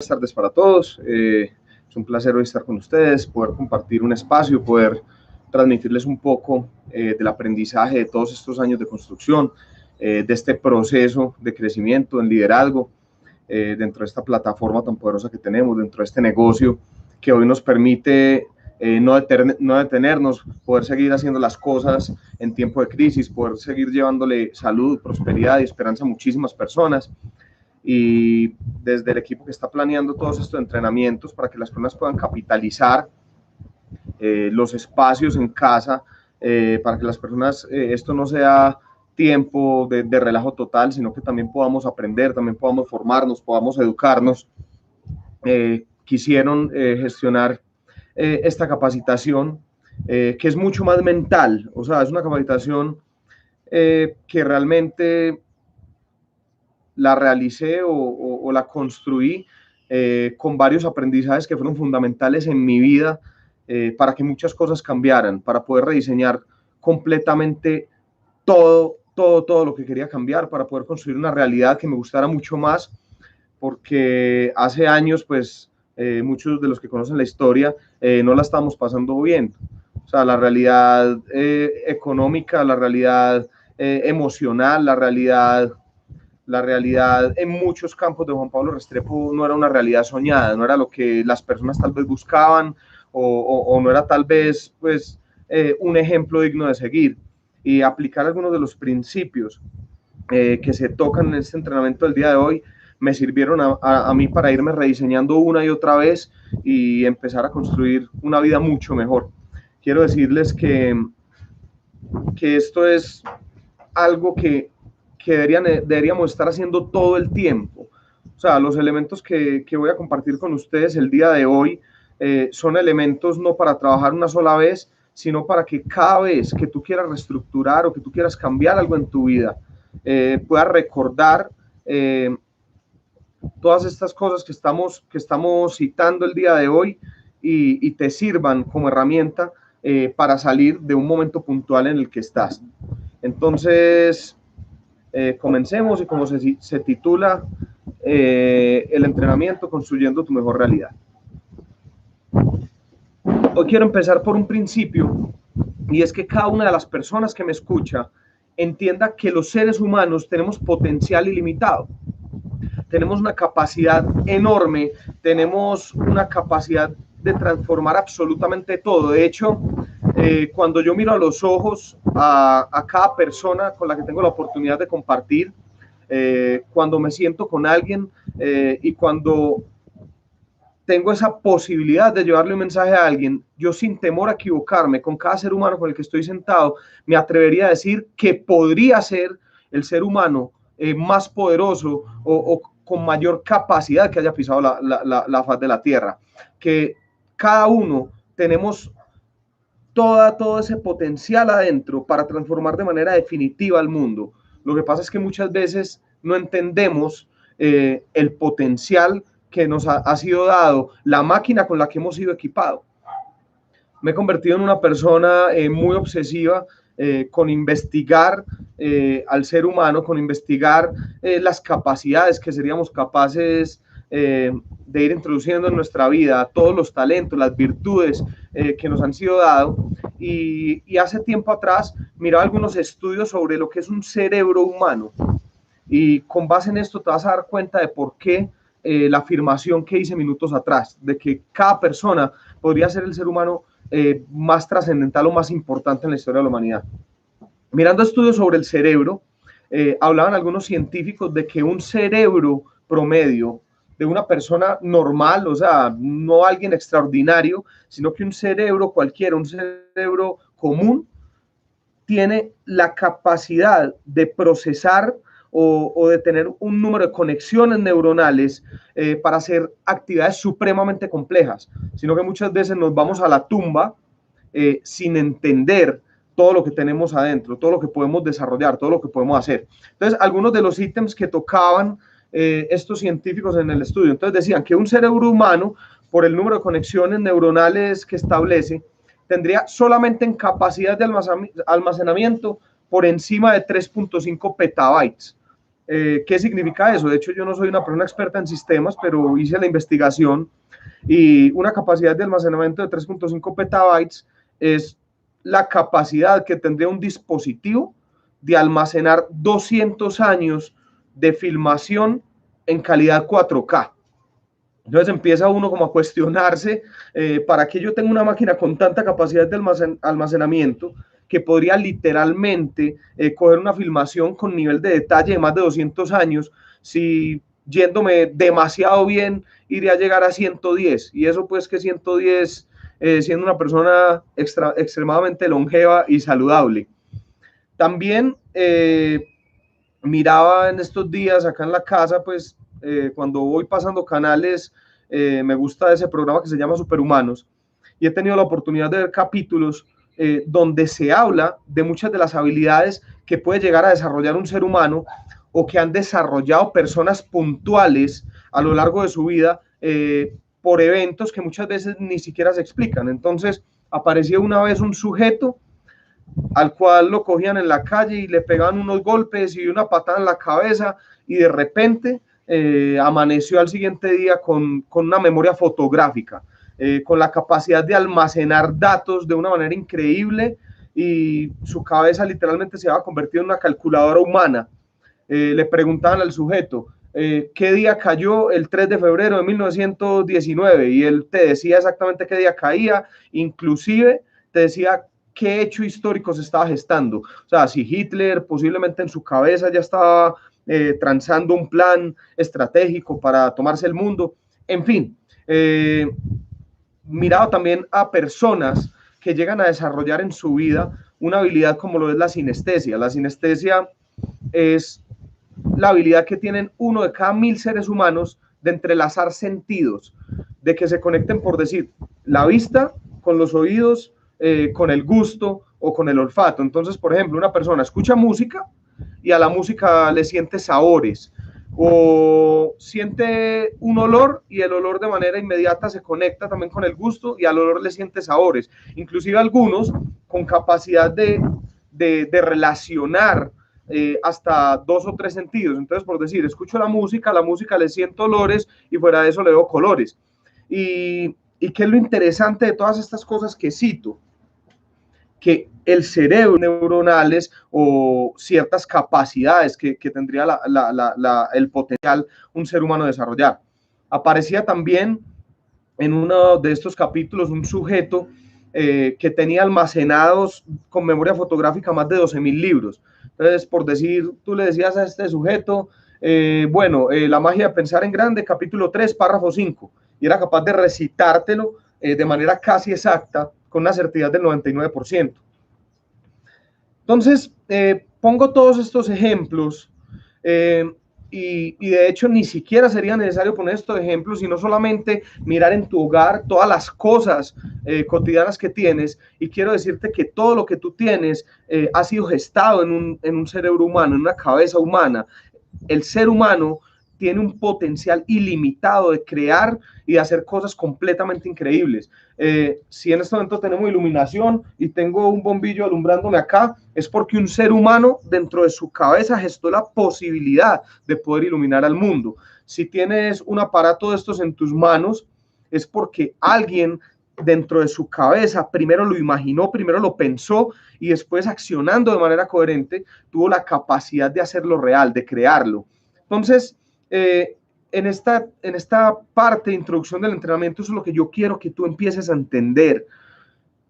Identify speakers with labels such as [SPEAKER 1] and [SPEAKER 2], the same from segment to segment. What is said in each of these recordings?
[SPEAKER 1] Buenas tardes para todos. Es un placer hoy estar con ustedes, poder compartir un espacio, poder transmitirles un poco del aprendizaje de todos estos años de construcción, de este proceso de crecimiento en liderazgo, dentro de esta plataforma tan poderosa que tenemos, dentro de este negocio que hoy nos permite no detenernos, poder seguir haciendo las cosas en tiempo de crisis, poder seguir llevándole salud, prosperidad y esperanza a muchísimas personas. Y desde el equipo que está planeando todos estos entrenamientos para que las personas puedan capitalizar los espacios en casa, para que las personas, esto no sea tiempo de relajo total, sino que también podamos aprender, también podamos formarnos, podamos educarnos. Quisieron gestionar esta capacitación, que es mucho más mental, o sea, es una capacitación que realmente la realicé o la construí con varios aprendizajes que fueron fundamentales en mi vida para que muchas cosas cambiaran, para poder rediseñar completamente todo lo que quería cambiar, para poder construir una realidad que me gustara mucho más, porque hace años, pues, muchos de los que conocen la historia no la estamos pasando bien. O sea, la realidad económica, la realidad emocional, la realidad en muchos campos de Juan Pablo Restrepo no era una realidad soñada, no era lo que las personas tal vez buscaban o no era tal vez pues un ejemplo digno de seguir. Y aplicar algunos de los principios que se tocan en este entrenamiento del día de hoy me sirvieron a mí para irme rediseñando una y otra vez y empezar a construir una vida mucho mejor. Quiero decirles que esto es algo que deberíamos estar haciendo todo el tiempo. O sea, los elementos que voy a compartir con ustedes el día de hoy son elementos no para trabajar una sola vez, sino para que cada vez que tú quieras reestructurar o que tú quieras cambiar algo en tu vida, puedas recordar todas estas cosas que estamos citando el día de hoy y te sirvan como herramienta para salir de un momento puntual en el que estás. Entonces, comencemos y como se titula el entrenamiento, construyendo tu mejor realidad. Hoy quiero empezar por un principio, y es que cada una de las personas que me escucha entienda que los seres humanos tenemos potencial ilimitado. Tenemos una capacidad enorme, tenemos una capacidad de transformar absolutamente todo. De hecho, cuando yo miro a los ojos a cada persona con la que tengo la oportunidad de compartir, cuando me siento con alguien y cuando tengo esa posibilidad de llevarle un mensaje a alguien, yo sin temor a equivocarme con cada ser humano con el que estoy sentado, me atrevería a decir que podría ser el ser humano más poderoso o con mayor capacidad que haya pisado la faz de la tierra. Que cada uno tenemos todo ese potencial adentro para transformar de manera definitiva el mundo. Lo que pasa es que muchas veces no entendemos el potencial que nos ha sido dado, la máquina con la que hemos sido equipados. Me he convertido en una persona muy obsesiva con investigar al ser humano, con investigar las capacidades que seríamos capaces de ir introduciendo en nuestra vida, todos los talentos, las virtudes que nos han sido dados. Y hace tiempo atrás miraba algunos estudios sobre lo que es un cerebro humano. Y con base en esto te vas a dar cuenta de por qué la afirmación que hice minutos atrás, de que cada persona podría ser el ser humano más trascendental o más importante en la historia de la humanidad. Mirando estudios sobre el cerebro, hablaban algunos científicos de que un cerebro promedio de una persona normal, o sea, no alguien extraordinario, sino que un cerebro cualquiera, un cerebro común, tiene la capacidad de procesar o de tener un número de conexiones neuronales para hacer actividades supremamente complejas, sino que muchas veces nos vamos a la tumba sin entender todo lo que tenemos adentro, todo lo que podemos desarrollar, todo lo que podemos hacer. Entonces, algunos de los ítems que tocaban estos científicos en el estudio, entonces decían que un cerebro humano, por el número de conexiones neuronales que establece, tendría solamente en capacidad de almacenamiento por encima de 3.5 petabytes. ¿Qué significa eso? De hecho, yo no soy una persona experta en sistemas, pero hice la investigación y una capacidad de almacenamiento de 3.5 petabytes es la capacidad que tendría un dispositivo de almacenar 200 años de filmación en calidad 4K. Entonces empieza uno como a cuestionarse, ¿para qué yo tengo una máquina con tanta capacidad de almacenamiento que podría literalmente coger una filmación con nivel de detalle de más de 200 años si yéndome demasiado bien iría a llegar a 110? Y eso pues que 110 siendo una persona extremadamente longeva y saludable. También miraba en estos días acá en la casa, pues cuando voy pasando canales, me gusta ese programa que se llama Superhumanos y he tenido la oportunidad de ver capítulos donde se habla de muchas de las habilidades que puede llegar a desarrollar un ser humano o que han desarrollado personas puntuales a lo largo de su vida por eventos que muchas veces ni siquiera se explican. Entonces apareció una vez un sujeto al cual lo cogían en la calle y le pegaban unos golpes y una patada en la cabeza y de repente amaneció al siguiente día con una memoria fotográfica, con la capacidad de almacenar datos de una manera increíble y su cabeza literalmente se había convertido en una calculadora humana. Le preguntaban al sujeto, ¿qué día cayó el 3 de febrero de 1919? Y él te decía exactamente qué día caía, inclusive te decía qué hecho histórico se estaba gestando. O sea, si Hitler posiblemente en su cabeza ya estaba transando un plan estratégico para tomarse el mundo. En fin, mirado también a personas que llegan a desarrollar en su vida una habilidad como lo es la sinestesia. La sinestesia es la habilidad que tienen 1 de cada 1000 seres humanos de entrelazar sentidos, de que se conecten, por decir, la vista con los oídos, con el gusto o con el olfato. Entonces, por ejemplo, una persona escucha música y a la música le siente sabores, o siente un olor y el olor de manera inmediata se conecta también con el gusto y al olor le siente sabores. Inclusive algunos con capacidad de relacionar hasta 2 o 3 sentidos. Entonces, por decir, escucho la música le siento olores y fuera de eso le veo colores. ¿Y qué es lo interesante de todas estas cosas que cito? Que el cerebro neuronales o ciertas capacidades que tendría el potencial un ser humano desarrollar. Aparecía también en uno de estos capítulos un sujeto que tenía almacenados con memoria fotográfica más de 12.000 libros. Entonces, por decir, tú le decías a este sujeto, la magia de pensar en grande, capítulo 3, párrafo 5, y era capaz de recitártelo de manera casi exacta, con una certidumbre del 99%. Entonces, pongo todos estos ejemplos y de hecho ni siquiera sería necesario poner estos ejemplos, sino solamente mirar en tu hogar todas las cosas cotidianas que tienes, y quiero decirte que todo lo que tú tienes ha sido gestado en un cerebro humano, en una cabeza humana. El ser humano tiene un potencial ilimitado de crear y de hacer cosas completamente increíbles. Si en este momento tenemos iluminación y tengo un bombillo alumbrándome acá, es porque un ser humano dentro de su cabeza gestó la posibilidad de poder iluminar al mundo. Si tienes un aparato de estos en tus manos, es porque alguien dentro de su cabeza primero lo imaginó, primero lo pensó y después, accionando de manera coherente, tuvo la capacidad de hacerlo real, de crearlo. Entonces, en esta parte de introducción del entrenamiento, eso es lo que yo quiero que tú empieces a entender.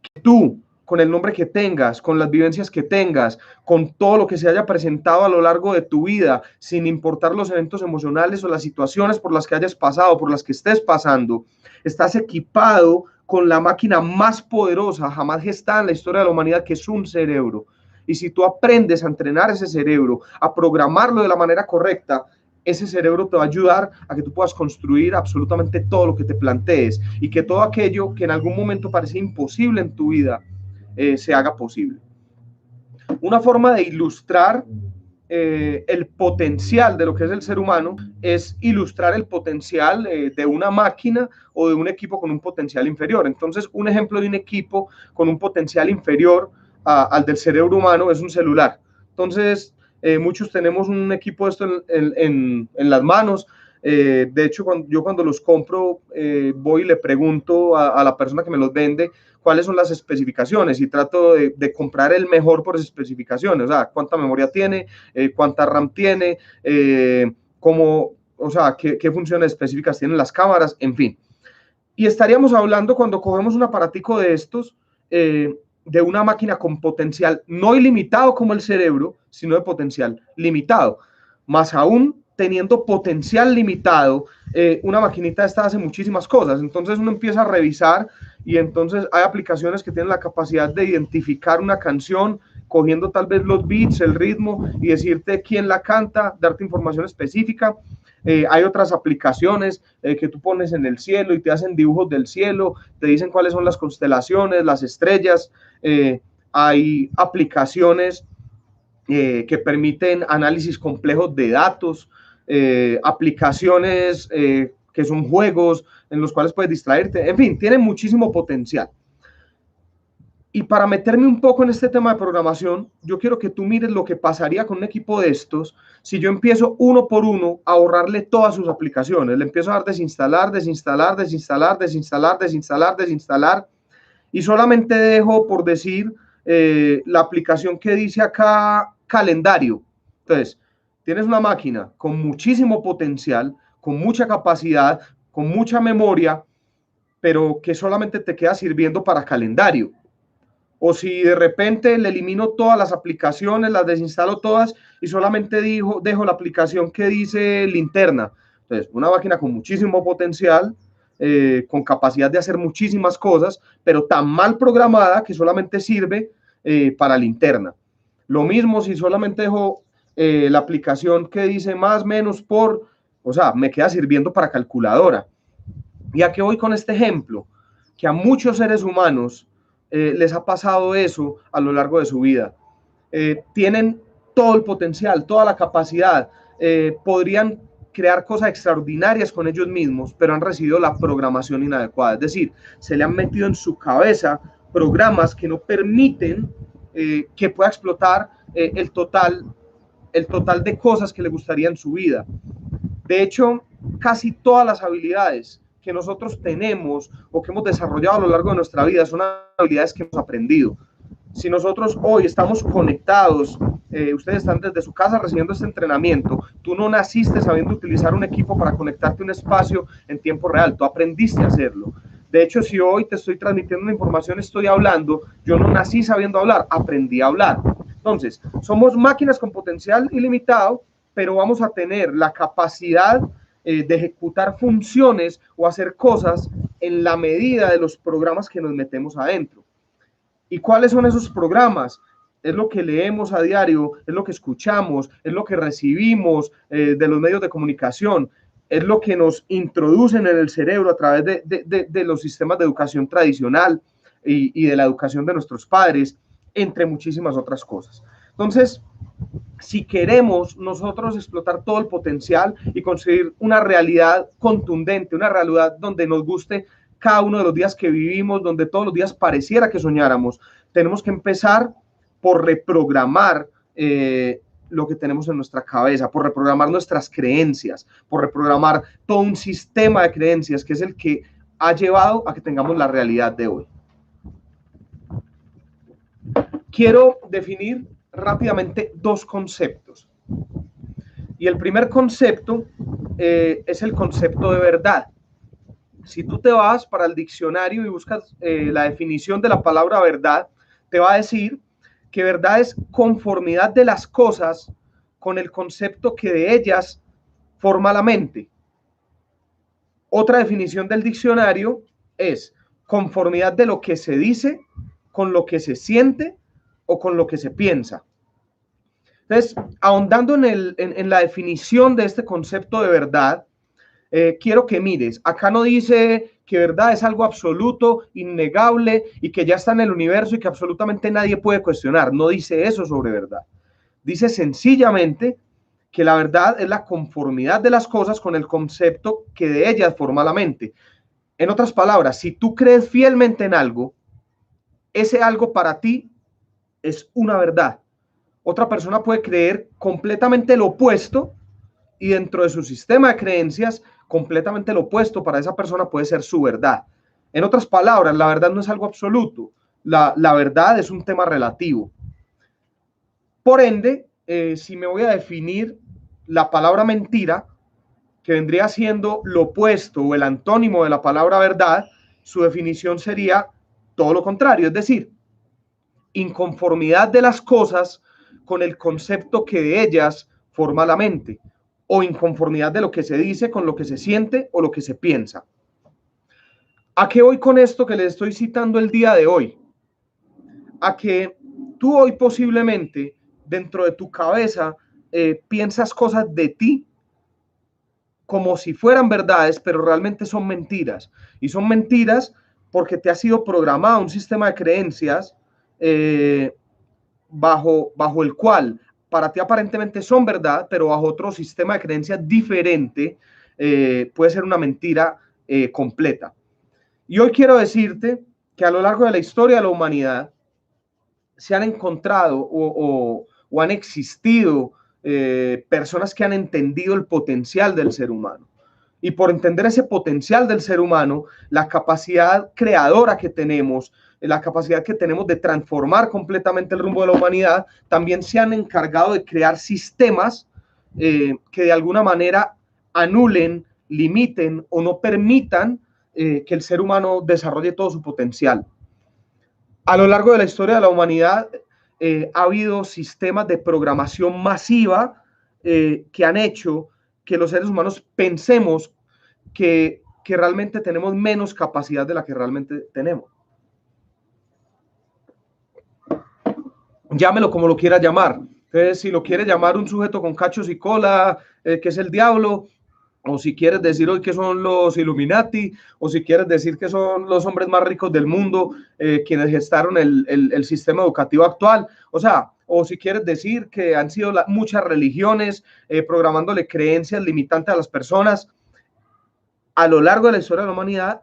[SPEAKER 1] Que tú, con el nombre que tengas, con las vivencias que tengas, con todo lo que se haya presentado a lo largo de tu vida, sin importar los eventos emocionales o las situaciones por las que hayas pasado, por las que estés pasando, estás equipado con la máquina más poderosa jamás gestada en la historia de la humanidad, que es un cerebro. Y si tú aprendes a entrenar ese cerebro, a programarlo de la manera correcta, ese cerebro te va a ayudar a que tú puedas construir absolutamente todo lo que te plantees y que todo aquello que en algún momento parecía imposible en tu vida se haga posible. Una forma de ilustrar el potencial de lo que es el ser humano es ilustrar el potencial de una máquina o de un equipo con un potencial inferior. Entonces, un ejemplo de un equipo con un potencial inferior al del cerebro humano es un celular. Entonces, muchos tenemos un equipo de esto en las manos. De hecho, cuando los compro, voy y le pregunto a la persona que me los vende cuáles son las especificaciones y trato de comprar el mejor por esas especificaciones, o sea, cuánta memoria tiene, cuánta RAM tiene, o sea, qué funciones específicas tienen las cámaras, en fin. Y estaríamos hablando, cuando cogemos un aparatico de estos, de una máquina con potencial no ilimitado como el cerebro, sino de potencial limitado. Más aún, teniendo potencial limitado, una maquinita esta hace muchísimas cosas. Entonces uno empieza a revisar y entonces hay aplicaciones que tienen la capacidad de identificar una canción, cogiendo tal vez los beats, el ritmo, y decirte quién la canta, darte información específica. Hay otras aplicaciones que tú pones en el cielo y te hacen dibujos del cielo, te dicen cuáles son las constelaciones, las estrellas. Hay aplicaciones que permiten análisis complejos de datos, aplicaciones que son juegos en los cuales puedes distraerte. En fin, tienen muchísimo potencial. Y para meterme un poco en este tema de programación, yo quiero que tú mires lo que pasaría con un equipo de estos si yo empiezo uno por uno a borrarle todas sus aplicaciones. Le empiezo a dar desinstalar, desinstalar, desinstalar, desinstalar, desinstalar, desinstalar, y solamente dejo, por decir, la aplicación que dice acá calendario. Entonces, tienes una máquina con muchísimo potencial, con mucha capacidad, con mucha memoria, pero que solamente te queda sirviendo para calendario. O si de repente le elimino todas las aplicaciones, las desinstalo todas y solamente dejo la aplicación que dice linterna. Entonces, una máquina con muchísimo potencial, con capacidad de hacer muchísimas cosas, pero tan mal programada que solamente sirve para linterna. Lo mismo si solamente dejo la aplicación que dice más, menos, por, o sea, me queda sirviendo para calculadora. ¿Y a qué voy con este ejemplo? Que a muchos seres humanos les ha pasado eso a lo largo de su vida. Tienen todo el potencial, toda la capacidad, podrían crear cosas extraordinarias con ellos mismos, pero han recibido la programación inadecuada. Es decir, se le han metido en su cabeza programas que no permiten que pueda explotar el total de cosas que le gustaría en su vida. De hecho, casi todas las habilidades que nosotros tenemos o que hemos desarrollado a lo largo de nuestra vida son habilidades que hemos aprendido. Si nosotros hoy estamos conectados, ustedes están desde su casa recibiendo este entrenamiento, tú no naciste sabiendo utilizar un equipo para conectarte a un espacio en tiempo real, tú aprendiste a hacerlo. De hecho, si hoy te estoy transmitiendo una información, estoy hablando, yo no nací sabiendo hablar, aprendí a hablar. Entonces, somos máquinas con potencial ilimitado, pero vamos a tener la capacidad de ejecutar funciones o hacer cosas en la medida de los programas que nos metemos adentro. ¿Y cuáles son esos programas? Es lo que leemos a diario, es lo que escuchamos, es lo que recibimos de los medios de comunicación, es lo que nos introducen en el cerebro a través de los sistemas de educación tradicional y de la educación de nuestros padres, entre muchísimas otras cosas. Entonces, si queremos nosotros explotar todo el potencial y conseguir una realidad contundente, una realidad donde nos guste cada uno de los días que vivimos, donde todos los días pareciera que soñáramos, tenemos que empezar por reprogramar lo que tenemos en nuestra cabeza, por reprogramar nuestras creencias, por reprogramar todo un sistema de creencias que es el que ha llevado a que tengamos la realidad de hoy. Quiero definir rápidamente dos conceptos. Y el primer concepto es el concepto de verdad. Si tú te vas para el diccionario y buscas la definición de la palabra verdad, te va a decir que verdad es conformidad de las cosas con el concepto que de ellas forma la mente. Otra definición del diccionario es conformidad de lo que se dice con lo que se siente o con lo que se piensa. Entonces, ahondando en la definición de este concepto de verdad, quiero que mires, acá no dice que verdad es algo absoluto, innegable y que ya está en el universo y que absolutamente nadie puede cuestionar. No dice eso sobre verdad. Dice sencillamente que la verdad es la conformidad de las cosas con el concepto que de ellas forma la mente. En otras palabras, si tú crees fielmente en algo, ese algo para ti es una verdad. Otra persona puede creer completamente lo opuesto y dentro de su sistema de creencias, completamente lo opuesto para esa persona puede ser su verdad. En otras palabras, la verdad no es algo absoluto. La verdad es un tema relativo. Por ende, si me voy a definir la palabra mentira, que vendría siendo lo opuesto o el antónimo de la palabra verdad, su definición sería todo lo contrario, es decir, inconformidad de las cosas con el concepto que de ellas forma la mente, o inconformidad de lo que se dice con lo que se siente o lo que se piensa. ¿A qué voy con esto que les estoy citando el día de hoy? A que tú hoy posiblemente dentro de tu cabeza piensas cosas de ti como si fueran verdades, pero realmente son mentiras. Y son mentiras porque te ha sido programado un sistema de creencias bajo el cual para ti aparentemente son verdad, pero bajo otro sistema de creencias diferente puede ser una mentira completa. Y hoy quiero decirte que a lo largo de la historia de la humanidad se han encontrado o han existido personas que han entendido el potencial del ser humano. Y por entender ese potencial del ser humano, la capacidad creadora que tenemos, la capacidad que tenemos de transformar completamente el rumbo de la humanidad, también se han encargado de crear sistemas que de alguna manera anulen, limiten o no permitan que el ser humano desarrolle todo su potencial. A lo largo de la historia de la humanidad ha habido sistemas de programación masiva que han hecho que los seres humanos pensemos que realmente tenemos menos capacidad de la que realmente tenemos. Llámelo como lo quiera llamar. Entonces, si lo quiere llamar un sujeto con cachos y cola, que es el diablo, o si quieres decir hoy que son los Illuminati, o si quieres decir que son los hombres más ricos del mundo, quienes gestaron el sistema educativo actual, o sea, o si quieres decir que han sido muchas religiones programándole creencias limitantes a las personas, a lo largo de la historia de la humanidad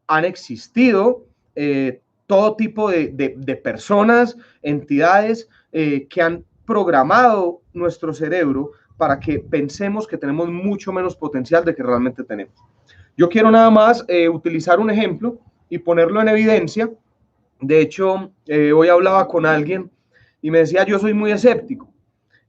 [SPEAKER 1] han existido todo tipo de personas, entidades que han programado nuestro cerebro para que pensemos que tenemos mucho menos potencial de que realmente tenemos. Yo quiero nada más utilizar un ejemplo y ponerlo en evidencia. De hecho, hoy hablaba con alguien y me decía, yo soy muy escéptico.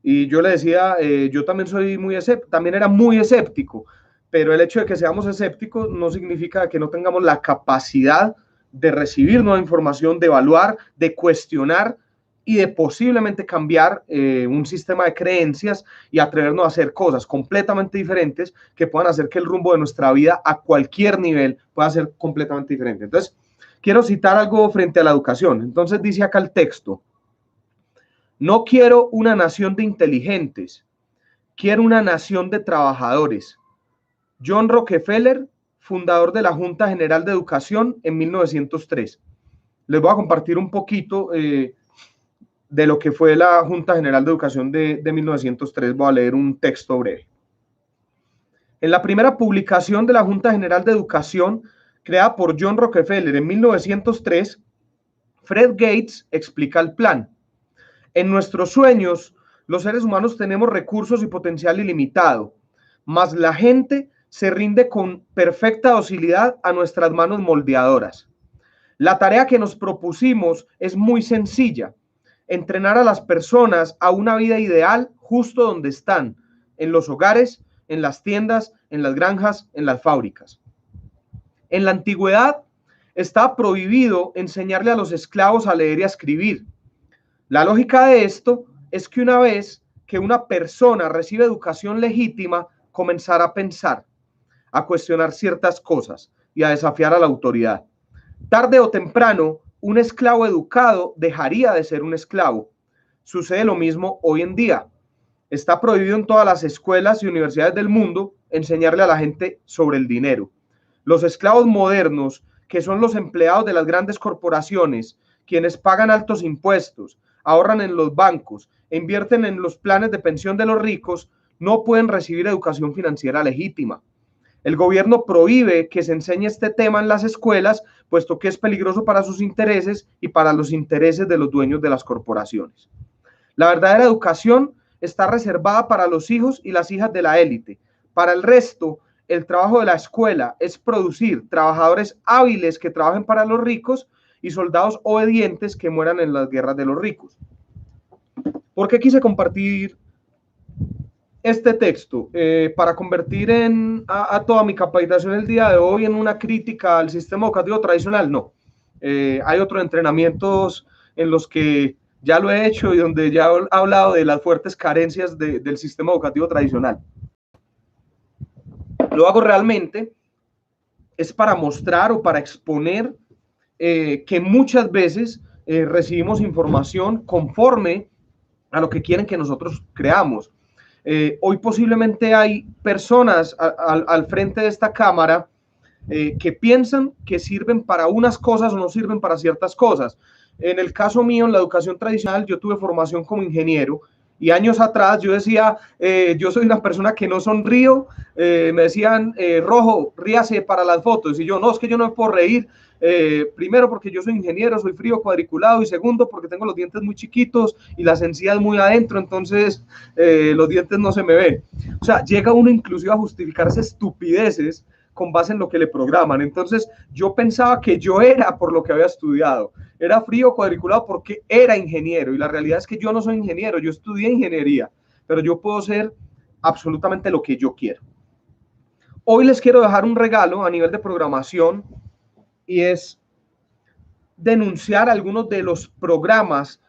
[SPEAKER 1] Y yo le decía, yo también soy muy escéptico, también era muy escéptico, pero el hecho de que seamos escépticos no significa que no tengamos la capacidad de recibir nueva información, de evaluar, de cuestionar y de posiblemente cambiar un sistema de creencias y atrevernos a hacer cosas completamente diferentes que puedan hacer que el rumbo de nuestra vida a cualquier nivel pueda ser completamente diferente. Entonces, quiero citar algo frente a la educación. Entonces dice acá el texto, no quiero una nación de inteligentes, quiero una nación de trabajadores. John Rockefeller, fundador de la Junta General de Educación en 1903. Les voy a compartir un poquito de lo que fue la Junta General de Educación de 1903. Voy a leer un texto breve. En la primera publicación de la Junta General de Educación, creada por John Rockefeller en 1903, Fred Gates explica el plan. En nuestros sueños, los seres humanos tenemos recursos y potencial ilimitado, mas la gente se rinde con perfecta docilidad a nuestras manos moldeadoras. La tarea que nos propusimos es muy sencilla, entrenar a las personas a una vida ideal justo donde están, en los hogares, en las tiendas, en las granjas, en las fábricas. En la antigüedad está prohibido enseñarle a los esclavos a leer y a escribir. La lógica de esto es que una vez que una persona recibe educación legítima, comenzará a pensar, a cuestionar ciertas cosas y a desafiar a la autoridad. Tarde o temprano, un esclavo educado dejaría de ser un esclavo. Sucede lo mismo hoy en día. Está prohibido en todas las escuelas y universidades del mundo enseñarle a la gente sobre el dinero. Los esclavos modernos, que son los empleados de las grandes corporaciones, quienes pagan altos impuestos, ahorran en los bancos e invierten en los planes de pensión de los ricos, no pueden recibir educación financiera legítima. El gobierno prohíbe que se enseñe este tema en las escuelas, puesto que es peligroso para sus intereses y para los intereses de los dueños de las corporaciones. La verdadera educación está reservada para los hijos y las hijas de la élite. Para el resto, el trabajo de la escuela es producir trabajadores hábiles que trabajen para los ricos y soldados obedientes que mueran en las guerras de los ricos. ¿Por qué quise compartir este texto? Para convertir a toda mi capacitación el día de hoy en una crítica al sistema educativo tradicional, no. Hay otros entrenamientos en los que ya lo he hecho y donde ya he hablado de las fuertes carencias del sistema educativo tradicional. Lo hago realmente es para mostrar o para exponer que muchas veces recibimos información conforme a lo que quieren que nosotros creamos. Hoy posiblemente hay personas al frente de esta cámara que piensan que sirven para unas cosas o no sirven para ciertas cosas. En el caso mío, en la educación tradicional, yo tuve formación como ingeniero y años atrás yo decía, yo soy una persona que no sonrío, me decían, Rojo, ríase para las fotos, y yo, no, es que yo no me puedo reír, primero porque yo soy ingeniero, soy frío cuadriculado, y segundo porque tengo los dientes muy chiquitos y las encías muy adentro, entonces los dientes no se me ven. O sea, llega uno inclusive a justificarse estupideces con base en lo que le programan. Entonces yo pensaba que yo era por lo que había estudiado, era frío cuadriculado porque era ingeniero, y la realidad es que yo no soy ingeniero, yo estudié ingeniería, pero yo puedo ser absolutamente lo que yo quiero. Hoy les quiero dejar un regalo a nivel de programación, y es denunciar algunos de los programas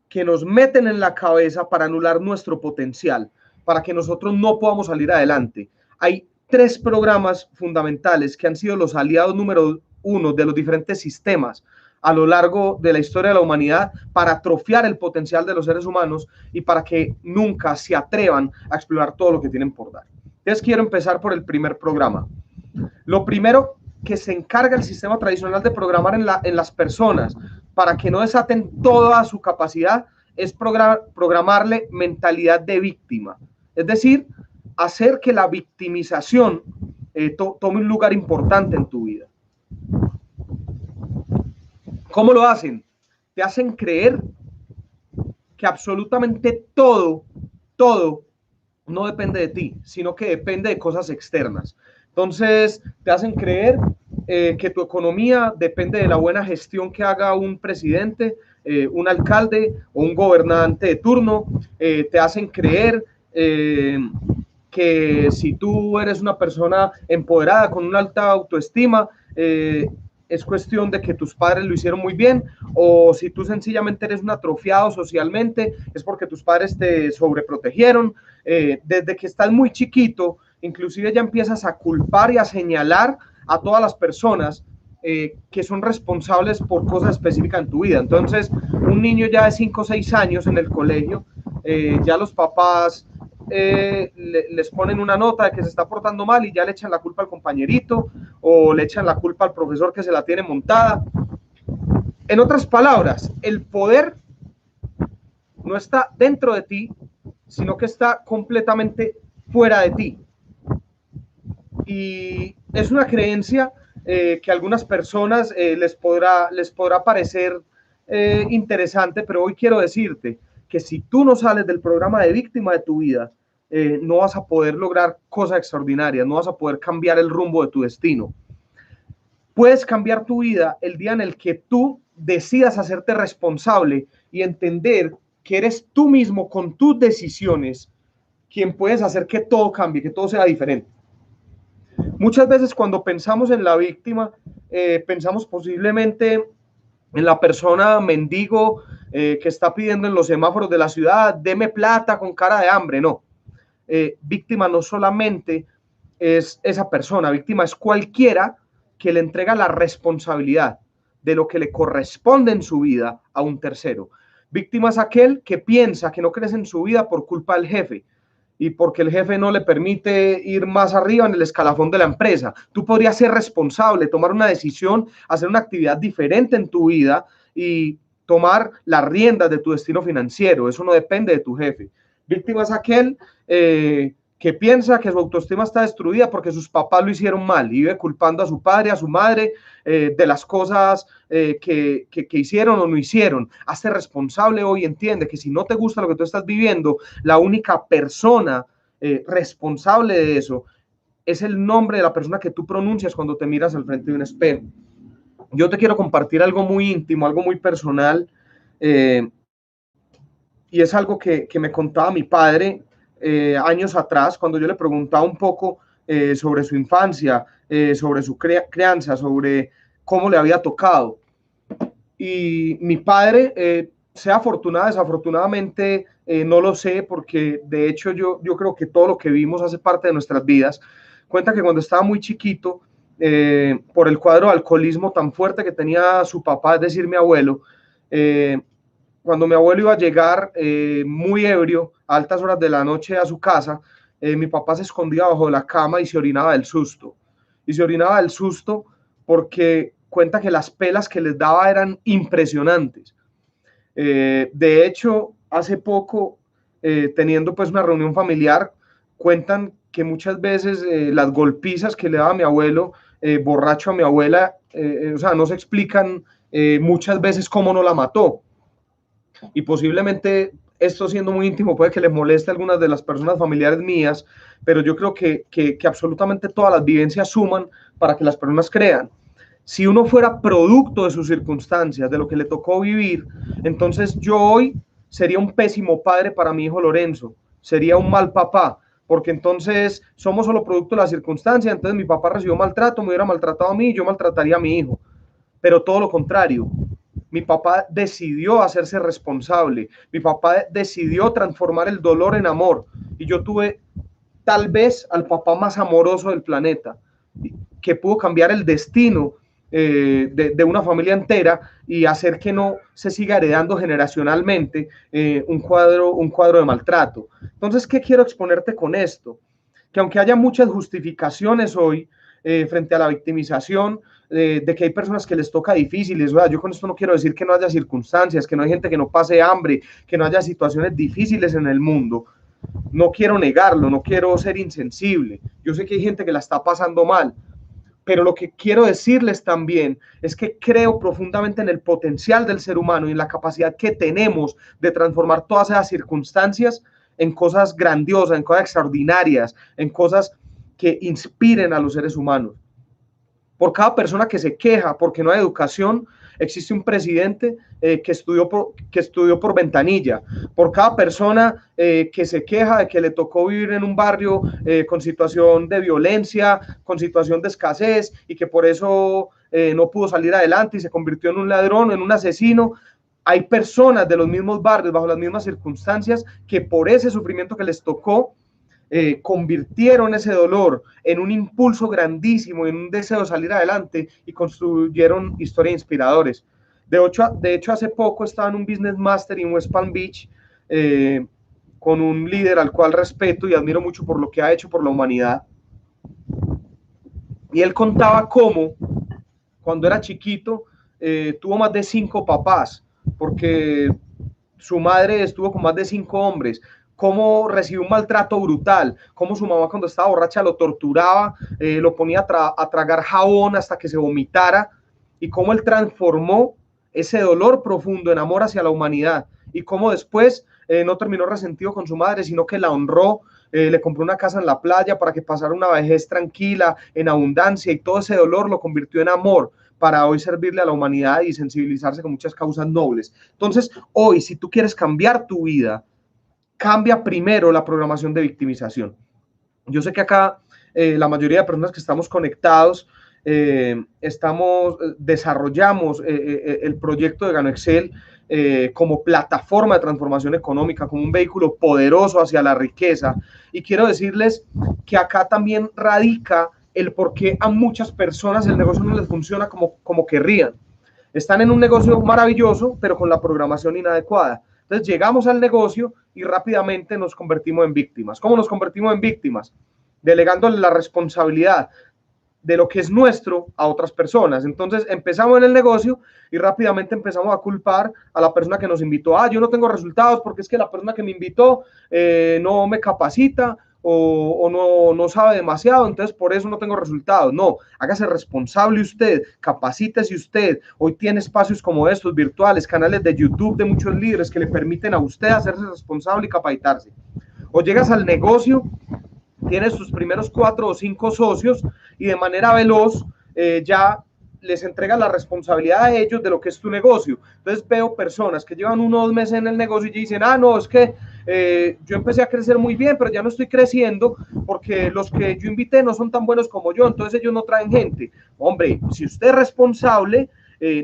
[SPEAKER 1] que nos meten en la cabeza para anular nuestro potencial, para que nosotros no podamos salir adelante. Hay 3 programas fundamentales que han sido los aliados número 1 de los diferentes sistemas a lo largo de la historia de la humanidad para atrofiar el potencial de los seres humanos y para que nunca se atrevan a explorar todo lo que tienen por dar. Entonces quiero empezar por el primer programa. Lo primero que se encarga el sistema tradicional de programar en las personas para que no desaten toda su capacidad es programarle mentalidad de víctima. Es decir, hacer que la victimización tome un lugar importante en tu vida. ¿Cómo lo hacen? Te hacen creer que absolutamente todo no depende de ti, sino que depende de cosas externas. Entonces, te hacen creer que tu economía depende de la buena gestión que haga un presidente, un alcalde o un gobernante de turno. Te hacen creer que si tú eres una persona empoderada, con una alta autoestima, es cuestión de que tus padres lo hicieron muy bien, o si tú sencillamente eres un atrofiado socialmente, es porque tus padres te sobreprotegieron. Desde que estás muy chiquito, inclusive ya empiezas a culpar y a señalar a todas las personas que son responsables por cosas específicas en tu vida. Entonces, un niño ya de 5 o 6 años en el colegio, ya los papás les ponen una nota de que se está portando mal y ya le echan la culpa al compañerito o le echan la culpa al profesor que se la tiene montada. En otras palabras, el poder no está dentro de ti, sino que está completamente fuera de ti. Y es una creencia que a algunas personas les podrá parecer interesante, pero hoy quiero decirte que si tú no sales del programa de víctima de tu vida, no vas a poder lograr cosas extraordinarias, no vas a poder cambiar el rumbo de tu destino. Puedes cambiar tu vida el día en el que tú decidas hacerte responsable y entender que eres tú mismo con tus decisiones quien puedes hacer que todo cambie, que todo sea diferente. Muchas veces cuando pensamos en la víctima, pensamos posiblemente en la persona mendigo que está pidiendo en los semáforos de la ciudad, deme plata con cara de hambre. No, víctima no solamente es esa persona, víctima es cualquiera que le entrega la responsabilidad de lo que le corresponde en su vida a un tercero. Víctima es aquel que piensa que no crece en su vida por culpa del jefe y porque el jefe no le permite ir más arriba en el escalafón de la empresa. Tú podrías ser responsable, tomar una decisión, hacer una actividad diferente en tu vida y tomar las riendas de tu destino financiero. Eso no depende de tu jefe. Víctima es aquel que que piensa que su autoestima está destruida porque sus papás lo hicieron mal y vive culpando a su padre, a su madre, de las cosas que hicieron o no hicieron. Hazte responsable hoy, entiende que si no te gusta lo que tú estás viviendo, la única persona responsable de eso es el nombre de la persona que tú pronuncias cuando te miras al frente de un espejo. Yo te quiero compartir algo muy íntimo, algo muy personal, y es algo que me contaba mi padre años atrás, cuando yo le preguntaba un poco sobre su infancia, sobre su crianza, sobre cómo le había tocado. Y mi padre, sea afortunada, desafortunadamente, no lo sé, porque de hecho yo creo que todo lo que vimos hace parte de nuestras vidas. Cuenta que cuando estaba muy chiquito, por el cuadro de alcoholismo tan fuerte que tenía su papá, es decir, mi abuelo, cuando mi abuelo iba a llegar muy ebrio a altas horas de la noche a su casa, mi papá se escondía bajo la cama y se orinaba del susto. Y se orinaba del susto porque cuenta que las pelas que les daba eran impresionantes. De hecho, hace poco, teniendo pues una reunión familiar, cuentan que muchas veces las golpizas que le daba mi abuelo borracho a mi abuela, o sea, no se explican muchas veces cómo no la mató. Y posiblemente esto, siendo muy íntimo, puede que les moleste a algunas de las personas familiares mías, pero yo creo que absolutamente todas las vivencias suman para que las personas crean. Si uno fuera producto de sus circunstancias, de lo que le tocó vivir, entonces yo hoy sería un pésimo padre para mi hijo Lorenzo, sería un mal papá, porque entonces somos solo producto de las circunstancias. Entonces mi papá recibió maltrato, me hubiera maltratado a mí, yo maltrataría a mi hijo, pero todo lo contrario. Mi papá decidió hacerse responsable, mi papá decidió transformar el dolor en amor, y yo tuve tal vez al papá más amoroso del planeta, que pudo cambiar el destino de una familia entera y hacer que no se siga heredando generacionalmente un cuadro de maltrato. Entonces, ¿qué quiero exponerte con esto? Que aunque haya muchas justificaciones hoy frente a la victimización, de que hay personas que les toca difíciles, ¿verdad? Yo con esto no quiero decir que no haya circunstancias, que no hay gente que no pase hambre, que no haya situaciones difíciles en el mundo. No quiero negarlo, no quiero ser insensible. Yo sé que hay gente que la está pasando mal, pero lo que quiero decirles también es que creo profundamente en el potencial del ser humano y en la capacidad que tenemos de transformar todas esas circunstancias en cosas grandiosas, en cosas extraordinarias, en cosas que inspiren a los seres humanos. Por cada persona que se queja porque no hay educación, existe un presidente que estudió por ventanilla. Por cada persona que se queja de que le tocó vivir en un barrio con situación de violencia, con situación de escasez, y que por eso no pudo salir adelante y se convirtió en un ladrón, en un asesino, hay personas de los mismos barrios, bajo las mismas circunstancias, que por ese sufrimiento que les tocó, convirtieron ese dolor en un impulso grandísimo, en un deseo de salir adelante, y construyeron historias inspiradores. De hecho, hace poco estaba en un Business Master en West Palm Beach con un líder al cual respeto y admiro mucho por lo que ha hecho por la humanidad. Y él contaba cómo, cuando era chiquito, tuvo más de 5 papás, porque su madre estuvo con más de 5 hombres, cómo recibió un maltrato brutal, cómo su mamá cuando estaba borracha lo torturaba, lo ponía a tragar jabón hasta que se vomitara, y cómo él transformó ese dolor profundo en amor hacia la humanidad, y cómo después no terminó resentido con su madre, sino que la honró, le compró una casa en la playa para que pasara una vejez tranquila, en abundancia, y todo ese dolor lo convirtió en amor para hoy servirle a la humanidad y sensibilizarse con muchas causas nobles. Entonces, hoy, si tú quieres cambiar tu vida, cambia primero la programación de victimización. Yo sé que acá la mayoría de personas que estamos conectados desarrollamos el proyecto de Gano Excel como plataforma de transformación económica, como un vehículo poderoso hacia la riqueza. Y quiero decirles que acá también radica el por qué a muchas personas el negocio no les funciona como querrían. Están en un negocio maravilloso, pero con la programación inadecuada. Entonces llegamos al negocio y rápidamente nos convertimos en víctimas. ¿Cómo nos convertimos en víctimas? Delegándole la responsabilidad de lo que es nuestro a otras personas. Entonces empezamos en el negocio y rápidamente empezamos a culpar a la persona que nos invitó. Yo no tengo resultados porque es que la persona que me invitó no me capacita, o no sabe demasiado, entonces por eso no tengo resultados. No, hágase responsable usted, capacítese usted. Hoy tiene espacios como estos, virtuales, canales de YouTube de muchos líderes que le permiten a usted hacerse responsable y capacitarse. O llegas al negocio, tienes tus primeros 4 o 5 socios y de manera veloz ya les entregas la responsabilidad a ellos de lo que es tu negocio. Entonces veo personas que llevan 1 o 2 meses en el negocio y dicen, no, es que yo empecé a crecer muy bien, pero ya no estoy creciendo porque los que yo invité no son tan buenos como yo, entonces ellos no traen gente. Hombre, si usted es responsable,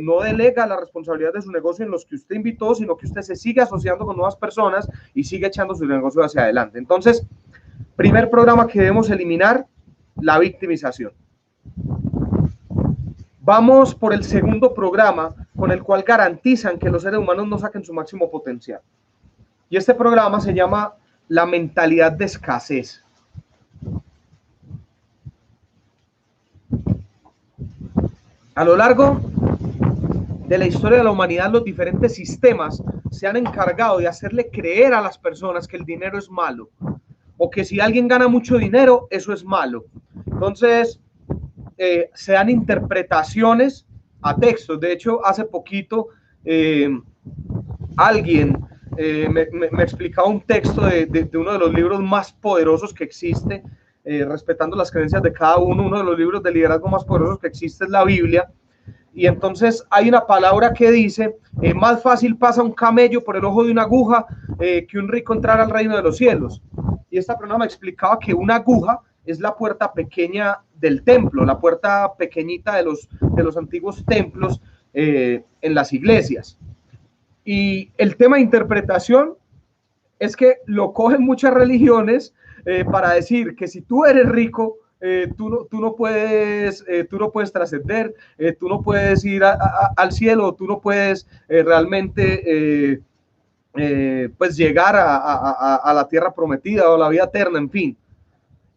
[SPEAKER 1] no delega la responsabilidad de su negocio en los que usted invitó, sino que usted se sigue asociando con nuevas personas y sigue echando su negocio hacia adelante. Entonces, primer programa que debemos eliminar, la victimización. Vamos por el segundo programa con el cual garantizan que los seres humanos no saquen su máximo potencial. Y este programa se llama la mentalidad de escasez. A lo largo de la historia de la humanidad, los diferentes sistemas se han encargado de hacerle creer a las personas que el dinero es malo, o que si alguien gana mucho dinero, eso es malo. Entonces, se dan interpretaciones a textos. De hecho, hace poquito alguien me explicaba un texto de uno de los libros más poderosos que existe, respetando las creencias de cada uno de los libros de liderazgo más poderosos que existe es la Biblia. Y entonces hay una palabra que dice, más fácil pasa un camello por el ojo de una aguja que un rico entrar al reino de los cielos. Y esta persona me explicaba que una aguja es la puerta pequeña del templo, la puerta pequeñita de los antiguos templos en las iglesias. Y el tema de interpretación es que lo cogen muchas religiones para decir que si tú eres rico, tú no puedes trascender, tú no puedes ir al cielo, tú no puedes realmente pues llegar a la tierra prometida o la vida eterna, en fin.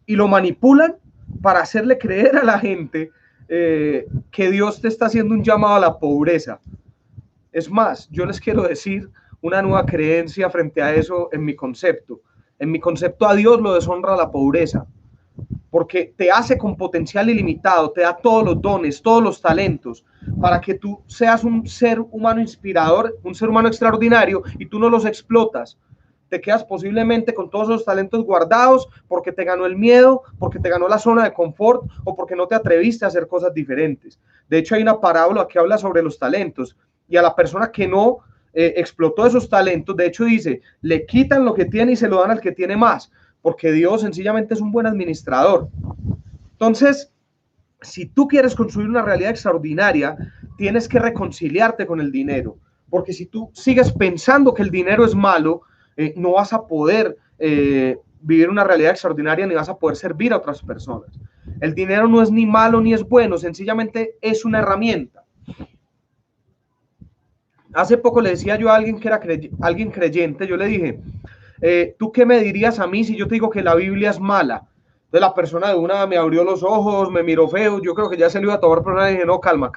[SPEAKER 1] Y lo manipulan para hacerle creer a la gente que Dios te está haciendo un llamado a la pobreza. Es más, yo les quiero decir una nueva creencia frente a eso en mi concepto. En mi concepto, a Dios lo deshonra la pobreza, porque te hace con potencial ilimitado, te da todos los dones, todos los talentos, para que tú seas un ser humano inspirador, un ser humano extraordinario, y tú no los explotas. Te quedas posiblemente con todos esos talentos guardados porque te ganó el miedo, porque te ganó la zona de confort o porque no te atreviste a hacer cosas diferentes. De hecho, hay una parábola que habla sobre los talentos y a la persona que no explotó esos talentos, de hecho dice, le quitan lo que tiene y se lo dan al que tiene más, porque Dios sencillamente es un buen administrador. Entonces, si tú quieres construir una realidad extraordinaria, tienes que reconciliarte con el dinero, porque si tú sigues pensando que el dinero es malo, no vas a poder vivir una realidad extraordinaria ni vas a poder servir a otras personas. El dinero no es ni malo ni es bueno, sencillamente es una herramienta. Hace poco le decía yo a alguien que era alguien creyente, yo le dije, ¿tú qué me dirías a mí si yo te digo que la Biblia es mala? Entonces la persona de una me abrió los ojos, me miró feo, yo creo que ya se le iba a tomar, pero le dije, no, calma,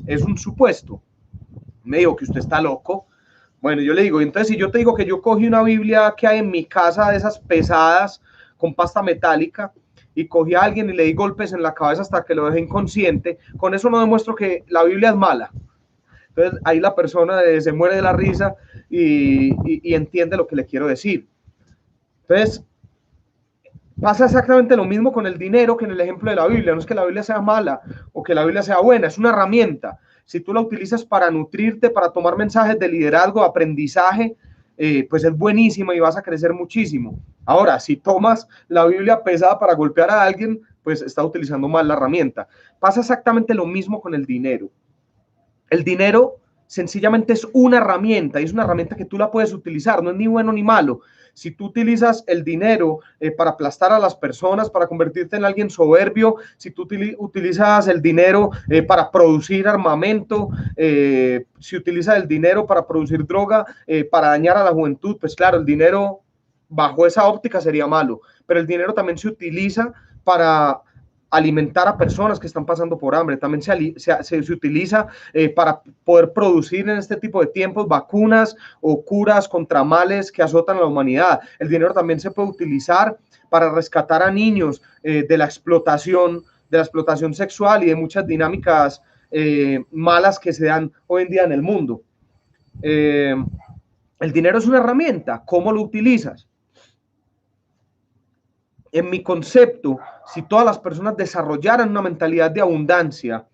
[SPEAKER 1] es un supuesto. Me dijo que usted está loco. Bueno, yo le digo, entonces si yo te digo que yo cogí una Biblia que hay en mi casa de esas pesadas con pasta metálica y cogí a alguien y le di golpes en la cabeza hasta que lo dejé inconsciente, con eso no demuestro que la Biblia es mala. Entonces ahí la persona se muere de la risa y entiende lo que le quiero decir. Entonces pasa exactamente lo mismo con el dinero que en el ejemplo de la Biblia. No es que la Biblia sea mala o que la Biblia sea buena, es una herramienta. Si tú la utilizas para nutrirte, para tomar mensajes de liderazgo, aprendizaje, pues es buenísima y vas a crecer muchísimo. Ahora, si tomas la Biblia pesada para golpear a alguien, pues está utilizando mal la herramienta. Pasa exactamente lo mismo con el dinero. El dinero sencillamente es una herramienta y es una herramienta que tú la puedes utilizar, no es ni bueno ni malo. Si tú utilizas el dinero para aplastar a las personas, para convertirte en alguien soberbio, si tú utilizas el dinero para producir armamento, si utilizas el dinero para producir droga, para dañar a la juventud, pues claro, el dinero bajo esa óptica sería malo, pero el dinero también se utiliza para alimentar a personas que están pasando por hambre, también se utiliza para poder producir en este tipo de tiempos vacunas o curas contra males que azotan a la humanidad. El dinero también se puede utilizar para rescatar a niños de la explotación sexual y de muchas dinámicas malas que se dan hoy en día en el mundo. El dinero es una herramienta, ¿cómo lo utilizas? En mi concepto, si todas las personas desarrollaran una mentalidad de abundancia,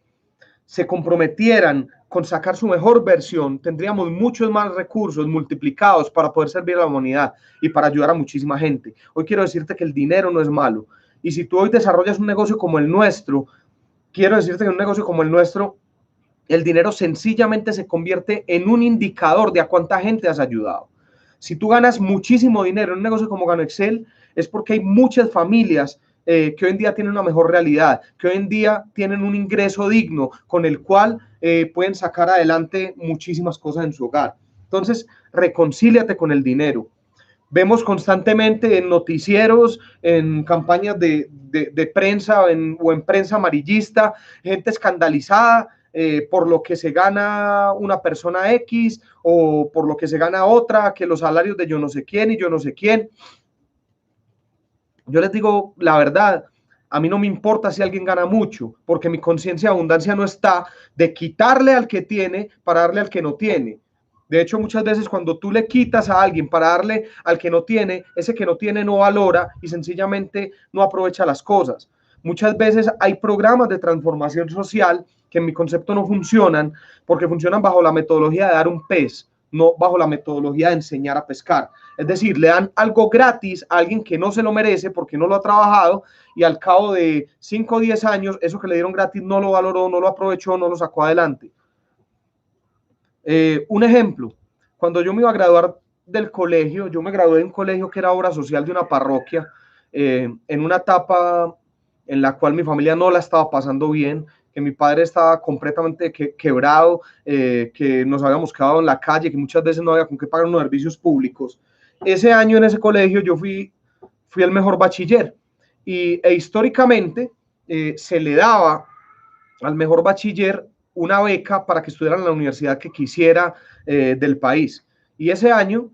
[SPEAKER 1] se comprometieran con sacar su mejor versión, tendríamos muchos más recursos multiplicados para poder servir a la humanidad y para ayudar a muchísima gente. Hoy quiero decirte que el dinero no es malo. Y si tú hoy desarrollas un negocio como el nuestro, quiero decirte que un negocio como el nuestro, el dinero sencillamente se convierte en un indicador de a cuánta gente has ayudado. Si tú ganas muchísimo dinero en un negocio como GanoExcel, es porque hay muchas familias que hoy en día tienen una mejor realidad, que hoy en día tienen un ingreso digno con el cual pueden sacar adelante muchísimas cosas en su hogar. Entonces, reconcíliate con el dinero. Vemos constantemente en noticieros, en campañas de prensa o en prensa amarillista, gente escandalizada por lo que se gana una persona X o por lo que se gana otra, que los salarios de yo no sé quién y yo no sé quién. Yo les digo la verdad, a mí no me importa si alguien gana mucho, porque mi conciencia de abundancia no está de quitarle al que tiene para darle al que no tiene. De hecho, muchas veces cuando tú le quitas a alguien para darle al que no tiene, ese que no tiene no valora y sencillamente no aprovecha las cosas. Muchas veces hay programas de transformación social que en mi concepto no funcionan porque funcionan bajo la metodología de dar un pez, no bajo la metodología de enseñar a pescar. Es decir, le dan algo gratis a alguien que no se lo merece porque no lo ha trabajado y al cabo de 5 o 10 años, eso que le dieron gratis no lo valoró, no lo aprovechó, no lo sacó adelante. Un ejemplo, cuando yo me iba a graduar del colegio, yo me gradué de un colegio que era obra social de una parroquia, en una etapa en la cual mi familia no la estaba pasando bien, que mi padre estaba completamente quebrado, que nos habíamos quedado en la calle, que muchas veces no había con qué pagar unos servicios públicos. Ese año en ese colegio yo fui el mejor bachiller e históricamente se le daba al mejor bachiller una beca para que estudiara en la universidad que quisiera del país. Y ese año,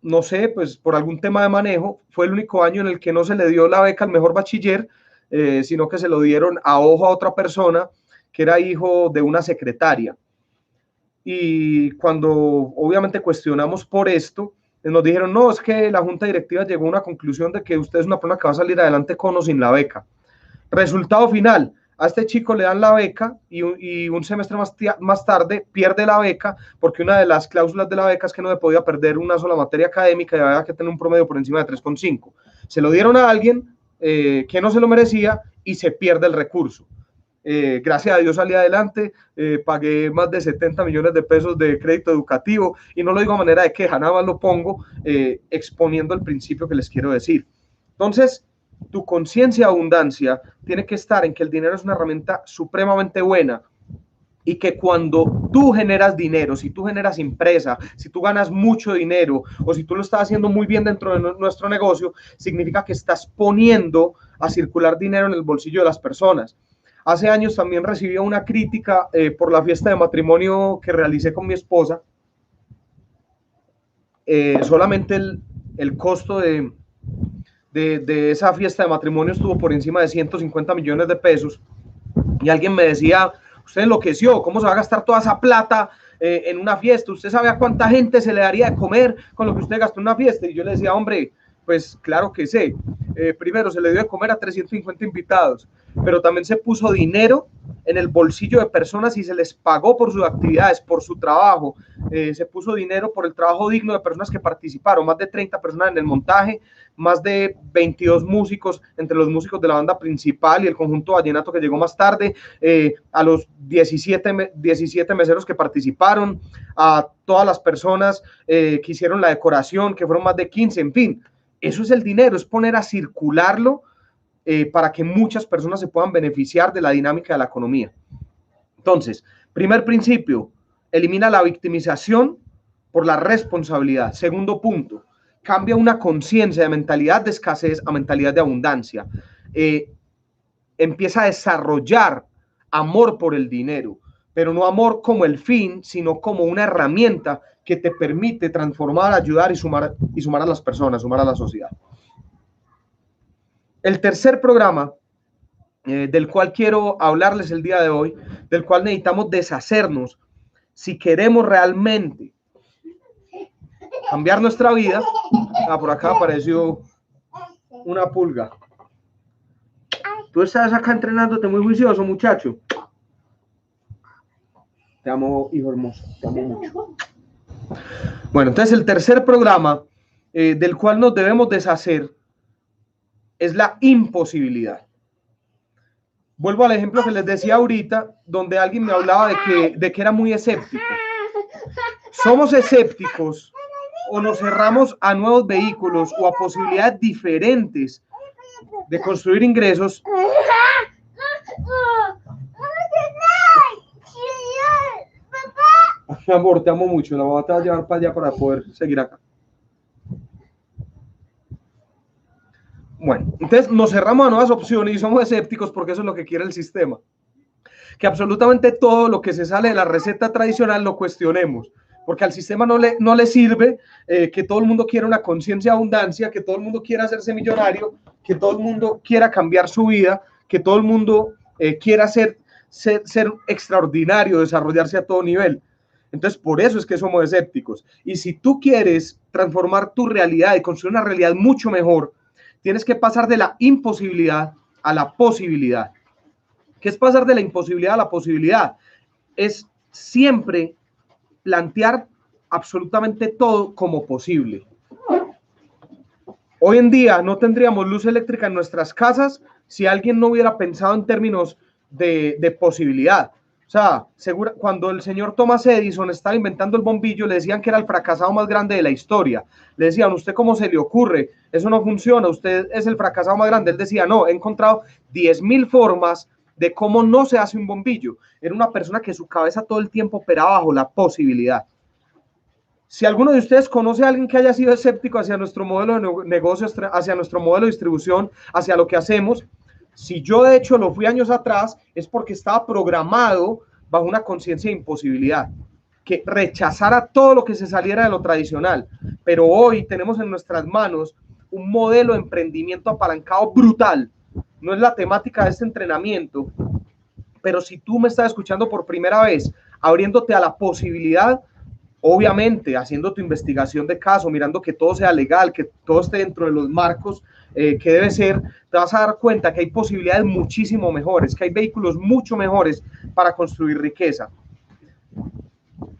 [SPEAKER 1] no sé, pues por algún tema de manejo, fue el único año en el que no se le dio la beca al mejor bachiller, sino que se lo dieron a ojo a otra persona que era hijo de una secretaria. Y cuando obviamente cuestionamos por esto, nos dijeron, no, es que la junta directiva llegó a una conclusión de que usted es una persona que va a salir adelante con o sin la beca. Resultado final, a este chico le dan la beca y un semestre más tarde pierde la beca porque una de las cláusulas de la beca es que no le podía perder una sola materia académica y había que tener un promedio por encima de 3,5. Se lo dieron a alguien que no se lo merecía y se pierde el recurso. Gracias a Dios salí adelante, pagué más de 70 millones de pesos de crédito educativo y no lo digo a manera de queja, nada más lo pongo exponiendo el principio que les quiero decir. Entonces, tu conciencia de abundancia tiene que estar en que el dinero es una herramienta supremamente buena y que cuando tú generas dinero, si tú generas empresa, si tú ganas mucho dinero o si tú lo estás haciendo muy bien dentro de nuestro negocio, significa que estás poniendo a circular dinero en el bolsillo de las personas. Hace años también recibí una crítica por la fiesta de matrimonio que realicé con mi esposa. Solamente el costo de esa fiesta de matrimonio estuvo por encima de 150 millones de pesos y alguien me decía, usted enloqueció, ¿cómo se va a gastar toda esa plata en una fiesta? ¿Usted sabe a cuánta gente se le daría de comer con lo que usted gastó en una fiesta? Y yo le decía, hombre, pues claro que sé. Primero se le dio de comer a 350 invitados, pero también se puso dinero en el bolsillo de personas y se les pagó por sus actividades, por su trabajo. Se puso dinero por el trabajo digno de personas que participaron, más de 30 personas en el montaje, más de 22 músicos, entre los músicos de la banda principal y el conjunto vallenato que llegó más tarde, a los 17 meseros que participaron, a todas las personas que hicieron la decoración, que fueron más de 15, en fin. Eso es el dinero, es poner a circularlo para que muchas personas se puedan beneficiar de la dinámica de la economía. Entonces, primer principio, elimina la victimización por la responsabilidad. Segundo punto, cambia una conciencia de mentalidad de escasez a mentalidad de abundancia. empieza a desarrollar amor por el dinero, pero no amor como el fin, sino como una herramienta que te permite transformar, ayudar y sumar a las personas, sumar a la sociedad. El tercer programa del cual quiero hablarles el día de hoy, del cual necesitamos deshacernos si queremos realmente cambiar nuestra vida. Por acá apareció una pulga. Tú estás acá entrenándote muy juicioso, muchacho. Te amo, hijo hermoso, te amo mucho. Bueno, entonces el tercer programa del cual nos debemos deshacer es la imposibilidad. Vuelvo al ejemplo que les decía ahorita, donde alguien me hablaba de que era muy escéptico. Somos escépticos o nos cerramos a nuevos vehículos o a posibilidades diferentes de construir ingresos. Mi amor, te amo mucho. La mamá te va a llevar para allá para poder seguir acá. Bueno, entonces nos cerramos a nuevas opciones y somos escépticos porque eso es lo que quiere el sistema. Que absolutamente todo lo que se sale de la receta tradicional lo cuestionemos, porque al sistema no le sirve que todo el mundo quiera una conciencia de abundancia, que todo el mundo quiera hacerse millonario, que todo el mundo quiera cambiar su vida, que todo el mundo quiera ser extraordinario, desarrollarse a todo nivel. Entonces, por eso es que somos escépticos. Y si tú quieres transformar tu realidad y construir una realidad mucho mejor, tienes que pasar de la imposibilidad a la posibilidad. ¿Qué es pasar de la imposibilidad a la posibilidad? Es siempre plantear absolutamente todo como posible. Hoy en día no tendríamos luz eléctrica en nuestras casas si alguien no hubiera pensado en términos de posibilidad. O sea, cuando el señor Thomas Edison estaba inventando el bombillo, le decían que era el fracasado más grande de la historia. Le decían, ¿usted cómo se le ocurre? Eso no funciona, usted es el fracasado más grande. Él decía, no, he encontrado 10.000 formas de cómo no se hace un bombillo. Era una persona que su cabeza todo el tiempo operaba bajo la posibilidad. Si alguno de ustedes conoce a alguien que haya sido escéptico hacia nuestro modelo de negocios, hacia nuestro modelo de distribución, hacia lo que hacemos, si yo de hecho lo fui años atrás, es porque estaba programado bajo una conciencia de imposibilidad, que rechazara todo lo que se saliera de lo tradicional. Pero hoy tenemos en nuestras manos un modelo de emprendimiento apalancado brutal. No es la temática de este entrenamiento, pero si tú me estás escuchando por primera vez, abriéndote a la posibilidad, obviamente haciendo tu investigación de caso, mirando que todo sea legal, que todo esté dentro de los marcos que debe ser, te vas a dar cuenta que hay posibilidades muchísimo mejores, que hay vehículos mucho mejores para construir riqueza.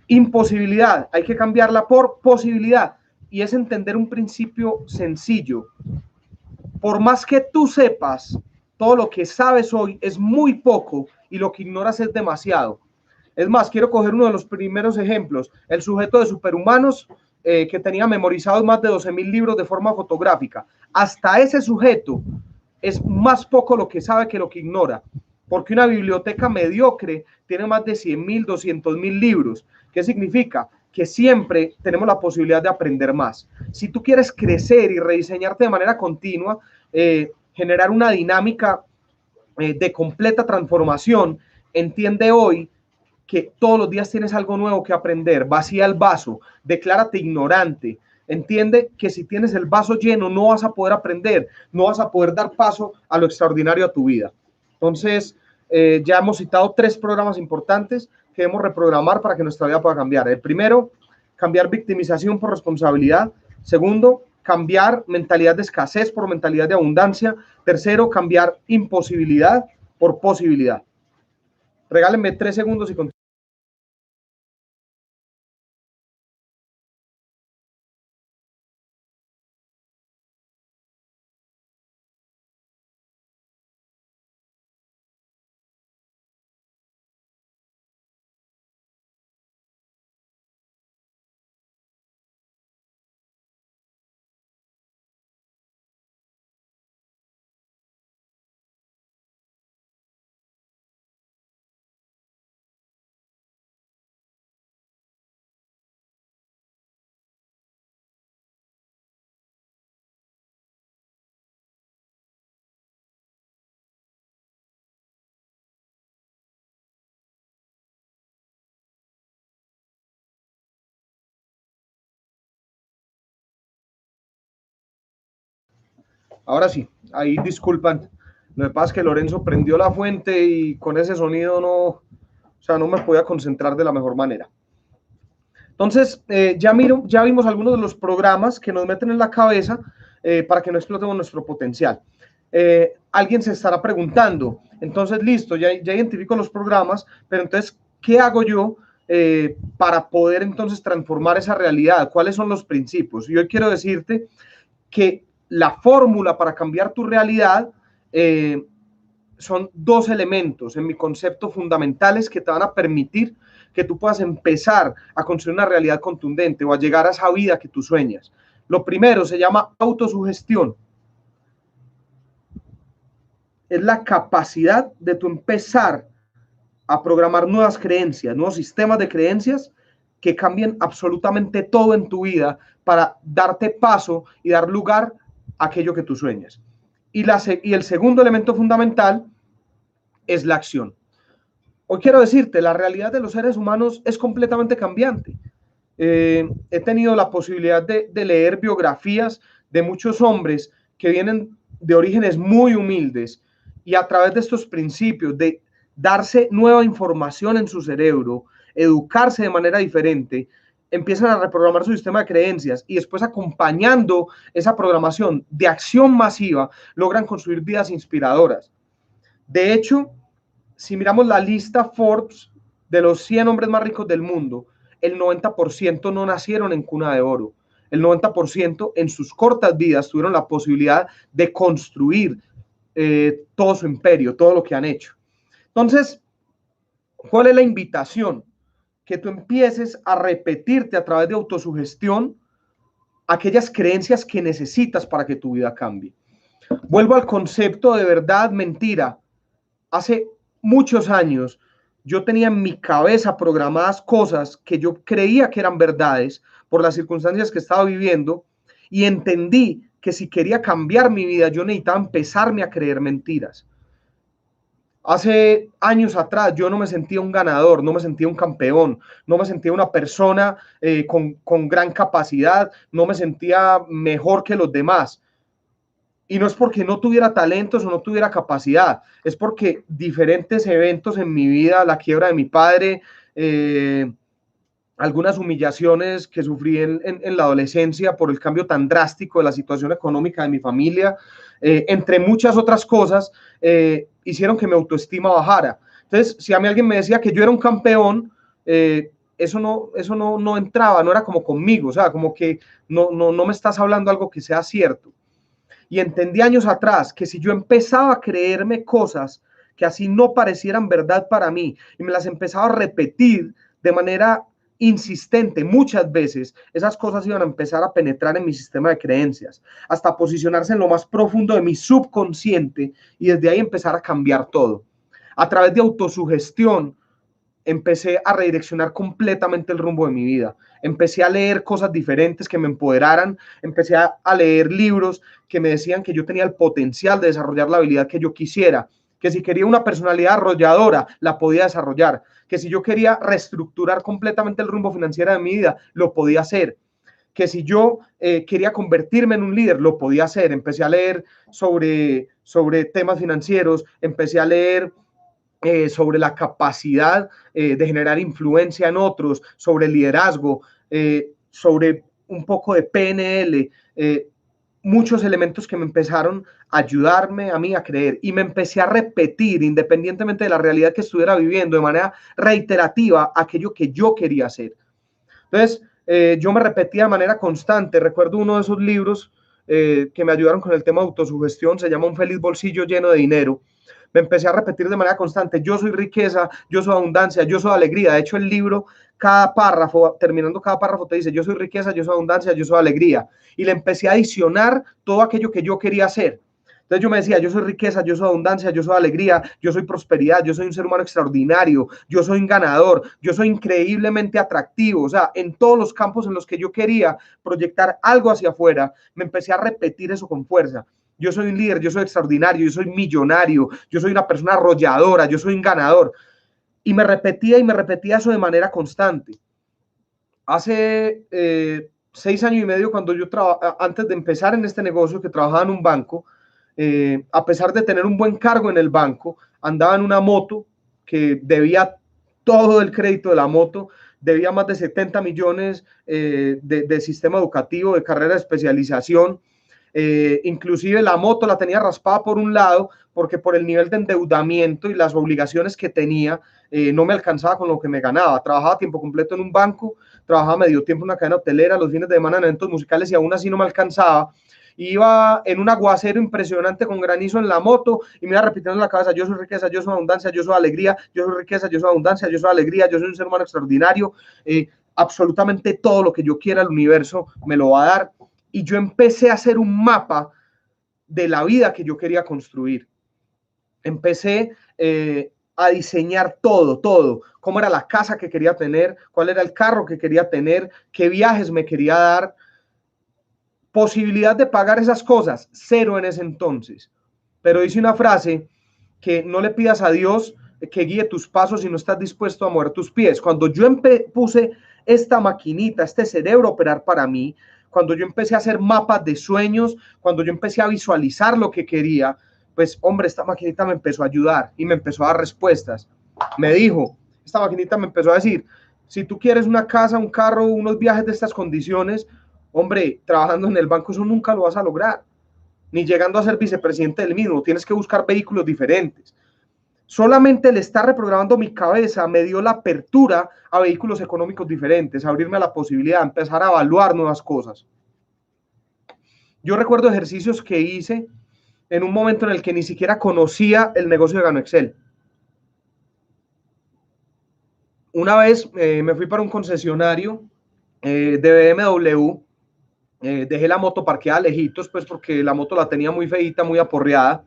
[SPEAKER 1] Imposibilidad, hay que cambiarla por posibilidad, y es entender un principio sencillo. Por más que tú sepas, todo lo que sabes hoy es muy poco y lo que ignoras es demasiado. Es más, quiero coger uno de los primeros ejemplos, el sujeto de Superhumanos, que tenía memorizados más de 12.000 libros de forma fotográfica. Hasta ese sujeto es más poco lo que sabe que lo que ignora, porque una biblioteca mediocre tiene más de 100.000, 200.000 libros. ¿Qué significa? Que siempre tenemos la posibilidad de aprender más. Si tú quieres crecer y rediseñarte de manera continua, generar una dinámica de completa transformación, entiende hoy que todos los días tienes algo nuevo que aprender. Vacía el vaso, declárate ignorante. Entiende que si tienes el vaso lleno no vas a poder aprender, no vas a poder dar paso a lo extraordinario a tu vida. Entonces, ya hemos citado 3 programas importantes que debemos reprogramar para que nuestra vida pueda cambiar. El primero, cambiar victimización por responsabilidad. Segundo, cambiar mentalidad de escasez por mentalidad de abundancia. Tercero, cambiar imposibilidad por posibilidad. Regálenme 3 segundos y Ahora sí, ahí disculpan. Lo que pasa es que Lorenzo prendió la fuente y con ese sonido no, o sea, no me podía concentrar de la mejor manera. Entonces, ya vimos algunos de los programas que nos meten en la cabeza para que no explotemos nuestro potencial. Alguien se estará preguntando, entonces listo, ya identifico los programas, pero entonces, ¿qué hago yo para poder entonces transformar esa realidad? ¿Cuáles son los principios? Y hoy quiero decirte que la fórmula para cambiar tu realidad son dos elementos en mi concepto fundamentales que te van a permitir que tú puedas empezar a construir una realidad contundente o a llegar a esa vida que tú sueñas. Lo primero se llama autosugestión. Es la capacidad de tú empezar a programar nuevas creencias, nuevos sistemas de creencias que cambien absolutamente todo en tu vida para darte paso y dar lugar a aquello que tú sueñas. Y el segundo elemento fundamental es la acción. Hoy quiero decirte, la realidad de los seres humanos es completamente cambiante. He tenido la posibilidad de leer biografías de muchos hombres que vienen de orígenes muy humildes y a través de estos principios de darse nueva información en su cerebro, educarse de manera diferente, empiezan a reprogramar su sistema de creencias y después acompañando esa programación de acción masiva, logran construir vidas inspiradoras. De hecho, si miramos la lista Forbes de los 100 hombres más ricos del mundo, el 90% no nacieron en cuna de oro. El 90% en sus cortas vidas tuvieron la posibilidad de construir todo su imperio, todo lo que han hecho. Entonces, ¿cuál es la invitación? Que tú empieces a repetirte a través de autosugestión aquellas creencias que necesitas para que tu vida cambie. Vuelvo al concepto de verdad, mentira. Hace muchos años yo tenía en mi cabeza programadas cosas que yo creía que eran verdades por las circunstancias que estaba viviendo y entendí que si quería cambiar mi vida yo necesitaba empezarme a creer mentiras. Hace años atrás yo no me sentía un ganador, no me sentía un campeón, no me sentía una persona con gran capacidad, no me sentía mejor que los demás. Y no es porque no tuviera talentos o no tuviera capacidad, es porque diferentes eventos en mi vida, la quiebra de mi padre, algunas humillaciones que sufrí en la adolescencia por el cambio tan drástico de la situación económica de mi familia, entre muchas otras cosas, hicieron que mi autoestima bajara. Entonces, si a mí alguien me decía que yo era un campeón, eso no entraba, no era como conmigo, o sea, como que no me estás hablando algo que sea cierto. Y entendí años atrás que si yo empezaba a creerme cosas que así no parecieran verdad para mí y me las empezaba a repetir de manera insistente muchas veces, esas cosas iban a empezar a penetrar en mi sistema de creencias, hasta posicionarse en lo más profundo de mi subconsciente y desde ahí empezar a cambiar todo. A través de autosugestión, empecé a redireccionar completamente el rumbo de mi vida. Empecé a leer cosas diferentes que me empoderaran, empecé a leer libros que me decían que yo tenía el potencial de desarrollar la habilidad que yo quisiera, que si quería una personalidad arrolladora, la podía desarrollar, que si yo quería reestructurar completamente el rumbo financiero de mi vida, lo podía hacer, que si yo quería convertirme en un líder, lo podía hacer. Empecé a leer sobre temas financieros, empecé a leer sobre la capacidad de generar influencia en otros, sobre liderazgo, sobre un poco de PNL, muchos elementos que me empezaron a ayudarme a mí a creer y me empecé a repetir independientemente de la realidad que estuviera viviendo de manera reiterativa aquello que yo quería hacer. Entonces, yo me repetía de manera constante. Recuerdo uno de esos libros que me ayudaron con el tema de autosugestión, se llama Un feliz bolsillo lleno de dinero. Me empecé a repetir de manera constante, yo soy riqueza, yo soy abundancia, yo soy alegría. De hecho, el libro, cada párrafo, terminando cada párrafo, te dice, yo soy riqueza, yo soy abundancia, yo soy alegría. Y le empecé a adicionar todo aquello que yo quería hacer. Entonces yo me decía, yo soy riqueza, yo soy abundancia, yo soy alegría, yo soy prosperidad, yo soy un ser humano extraordinario, yo soy un ganador, yo soy increíblemente atractivo. O sea, en todos los campos en los que yo quería proyectar algo hacia afuera, me empecé a repetir eso con fuerza. Yo soy un líder, yo soy extraordinario, yo soy millonario, yo soy una persona arrolladora, yo soy un ganador. Y me repetía eso de manera constante. Hace 6 años y medio, cuando yo antes de empezar en este negocio, que trabajaba en un banco, a pesar de tener un buen cargo en el banco, andaba en una moto que debía todo el crédito de la moto, debía más de 70 millones de sistema educativo, de carrera de especialización. Inclusive la moto la tenía raspada por un lado, porque por el nivel de endeudamiento y las obligaciones que tenía, no me alcanzaba con lo que me ganaba. Trabajaba a tiempo completo en un banco, trabajaba medio tiempo en una cadena hotelera, los fines de semana en eventos musicales, y aún así no me alcanzaba. Iba en un aguacero impresionante con granizo en la moto y me iba repitiendo en la cabeza: yo soy riqueza, yo soy abundancia, yo soy alegría, yo soy riqueza, yo soy abundancia, yo soy alegría, yo soy un ser humano extraordinario, absolutamente todo lo que yo quiera el universo me lo va a dar. Y yo empecé a hacer un mapa de la vida que yo quería construir. Empecé a diseñar todo, cómo era la casa que quería tener, cuál era el carro que quería tener, qué viajes me quería dar. Posibilidad de pagar esas cosas, cero en ese entonces. Pero dice una frase: que no le pidas a Dios que guíe tus pasos si no estás dispuesto a mover tus pies. Cuando yo puse esta maquinita, este cerebro a operar para mí, cuando yo empecé a hacer mapas de sueños, cuando yo empecé a visualizar lo que quería, pues hombre, esta maquinita me empezó a ayudar y me empezó a dar respuestas. Me dijo, esta maquinita me empezó a decir: si tú quieres una casa, un carro, unos viajes de estas condiciones, hombre, trabajando en el banco eso nunca lo vas a lograr, ni llegando a ser vicepresidente del mismo. Tienes que buscar vehículos diferentes. Solamente el estar reprogramando mi cabeza me dio la apertura a vehículos económicos diferentes, a abrirme a la posibilidad, a empezar a evaluar nuevas cosas. Yo recuerdo ejercicios que hice en un momento en el que ni siquiera conocía el negocio de GanoExcel. Una vez me fui para un concesionario de BMW, dejé la moto parqueada lejitos, pues porque la moto la tenía muy feita, muy aporreada,